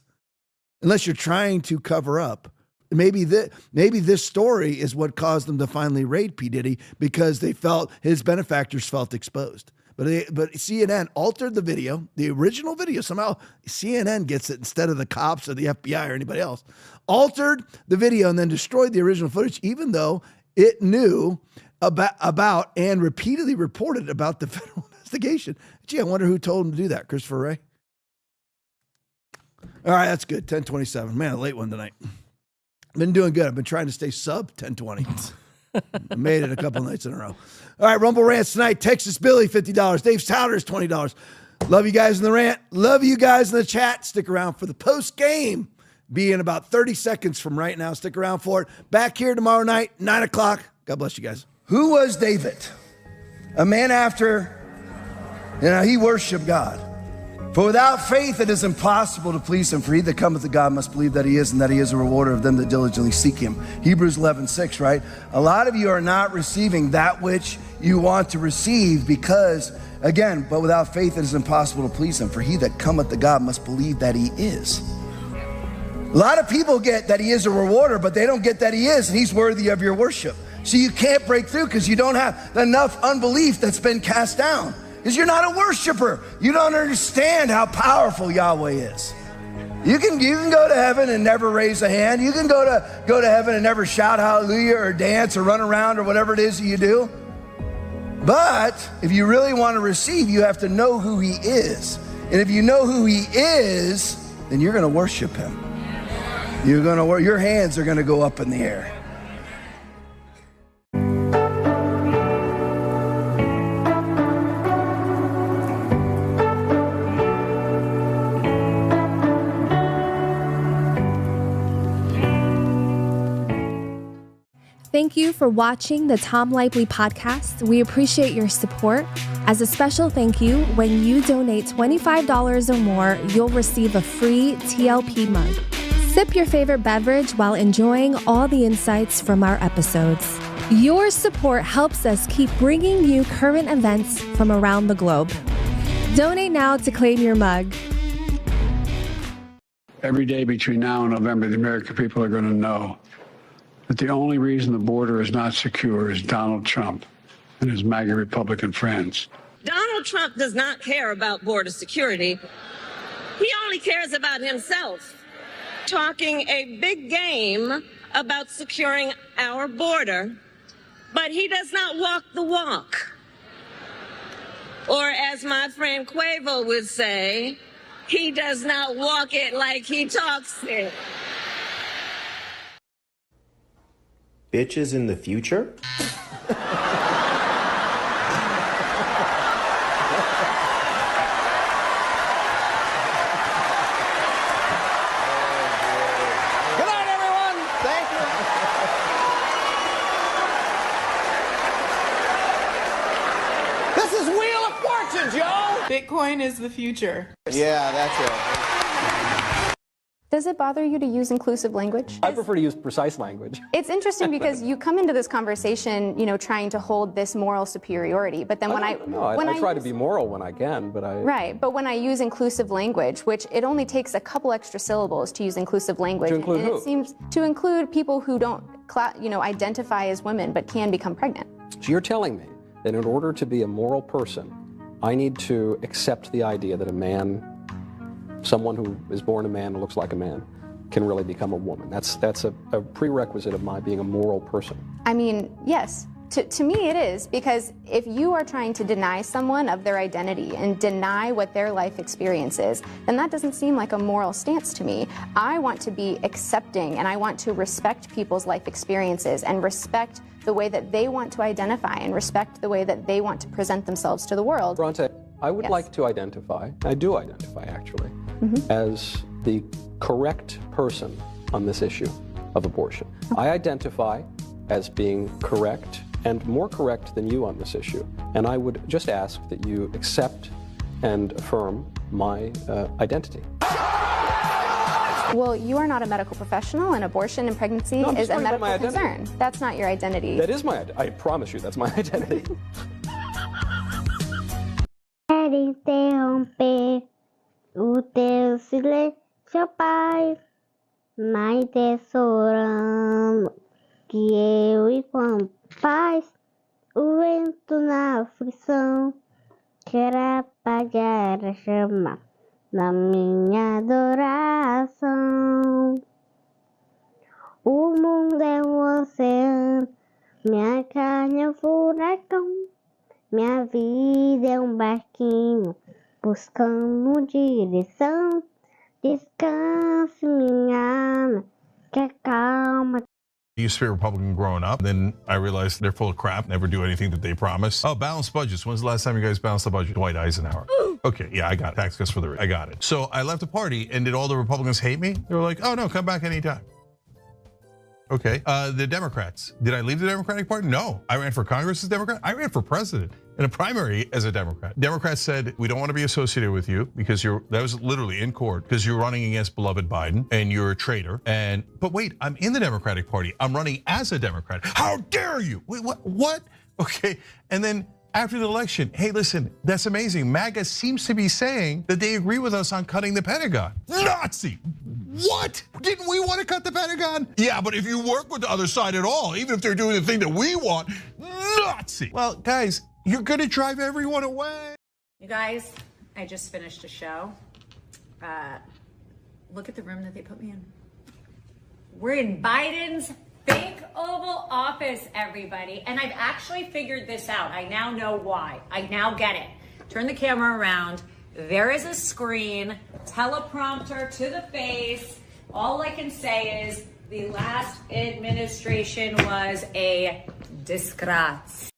Unless you're trying to cover up. Maybe this story is what caused them to finally raid P. Diddy, because they felt his benefactors felt exposed. But CNN altered the video, the original video. Somehow CNN gets it instead of the cops or the FBI or anybody else. Altered the video and then destroyed the original footage, even though it knew about and repeatedly reported about the federal investigation. Gee, I wonder who told him to do that. Christopher Wray? All right, that's good. 10:27. Man, a late one tonight. Been doing good. I've been trying to stay sub 10:20. I made it a couple nights in a row. All right, Rumble Rants tonight. Texas Billy, $50. Dave Souders, $20. Love you guys in the rant. Love you guys in the chat. Stick around for the post game. Be in about 30 seconds from right now. Stick around for it. Back here tomorrow night, 9 o'clock. God bless you guys. Who was David? A man after, he worshiped God. For without faith it is impossible to please him. For he that cometh to God must believe that he is, and that he is a rewarder of them that diligently seek him. Hebrews 11:6, right? A lot of you are not receiving that which you want to receive because, again, but without faith it is impossible to please him. For he that cometh to God must believe that he is. A lot of people get that he is a rewarder, but they don't get that he is, and he's worthy of your worship. So you can't break through because you don't have enough unbelief that's been cast down. Because you're not a worshiper. You don't understand how powerful Yahweh is. You can go to heaven and never raise a hand. You can go to heaven and never shout hallelujah or dance or run around or whatever it is that you do. But if you really want to receive, you have to know who he is. And if you know who he is, then you're going to worship him. Your hands are going to go up in the air. Thank you for watching the Tom Laipply podcast. We appreciate your support. As a special thank you, when you donate $25 or more, you'll receive a free TLP mug. Sip your favorite beverage while enjoying all the insights from our episodes. Your support helps us keep bringing you current events from around the globe. Donate now to claim your mug. Every day between now and November, the American people are going to know that the only reason the border is not secure is Donald Trump and his MAGA Republican friends. Donald Trump does not care about border security. He only cares about himself. Talking a big game about securing our border, but he does not walk the walk. Or as my friend Quavo would say, he does not walk it like he talks it. Bitches in the future? Bitcoin is the future. Yeah, that's it. Does it bother you to use inclusive language? I prefer to use precise language. It's interesting because you come into this conversation, trying to hold this moral superiority, but then I try to be moral when I can, but Right, but when I use inclusive language, which it only takes a couple extra syllables to use inclusive language. To include and who? It seems to include people who don't, identify as women but can become pregnant. So you're telling me that in order to be a moral person, I need to accept the idea that a man, someone who is born a man and looks like a man, can really become a woman. That's a prerequisite of my being a moral person. I mean, yes. To me it is, because if you are trying to deny someone of their identity and deny what their life experience is, then that doesn't seem like a moral stance to me. I want to be accepting and I want to respect people's life experiences and respect the way that they want to identify and respect the way that they want to present themselves to the world. Bronte, I would like to identify, I do identify actually, as the correct person on this issue of abortion. I identify as being correct and more correct than you on this issue. And I would just ask that you accept and affirm my identity. Well, you are not a medical professional, and abortion and pregnancy is a medical concern. That's not your identity. That is my identity. I promise you, that's my identity. Quero interromper o teu silêncio, Pai, mas tesouramos que eu e com paz o vento na aflição quer apagar a chama na minha adoração. O mundo é um oceano, minha carne é um furacão, minha vida é um barquinho buscando direção. Descanse minha alma, que a calma. I used to be a Republican growing up. Then I realized they're full of crap, never do anything that they promise. Oh, balanced budgets. When's the last time you guys balanced the budget? Dwight Eisenhower. Okay, yeah, I got it. Tax cuts for the rich. I got it. So I left the party, and did all the Republicans hate me? They were like, oh, no, come back anytime. Okay, the Democrats. Did I leave the Democratic Party? No, I ran for Congress as a Democrat. I ran for president in a primary as a Democrat. Democrats said, we don't want to be associated with you because that was literally in court, because you're running against beloved Biden and you're a traitor. But wait, I'm in the Democratic Party. I'm running as a Democrat. How dare you? Wait, what? Okay, and then after the election, hey, listen, that's amazing. MAGA seems to be saying that they agree with us on cutting the Pentagon. Nazi! What? Didn't we want to cut the Pentagon? Yeah, but if you work with the other side at all, even if they're doing the thing that we want, Nazi! Well, guys, you're gonna drive everyone away. You guys, I just finished a show. Look at the room that they put me in. We're in Biden's fake Oval Office, everybody. And I've actually figured this out. I now know why. I now get it. Turn the camera around. There is a screen, teleprompter to the face. All I can say is the last administration was a disgrace.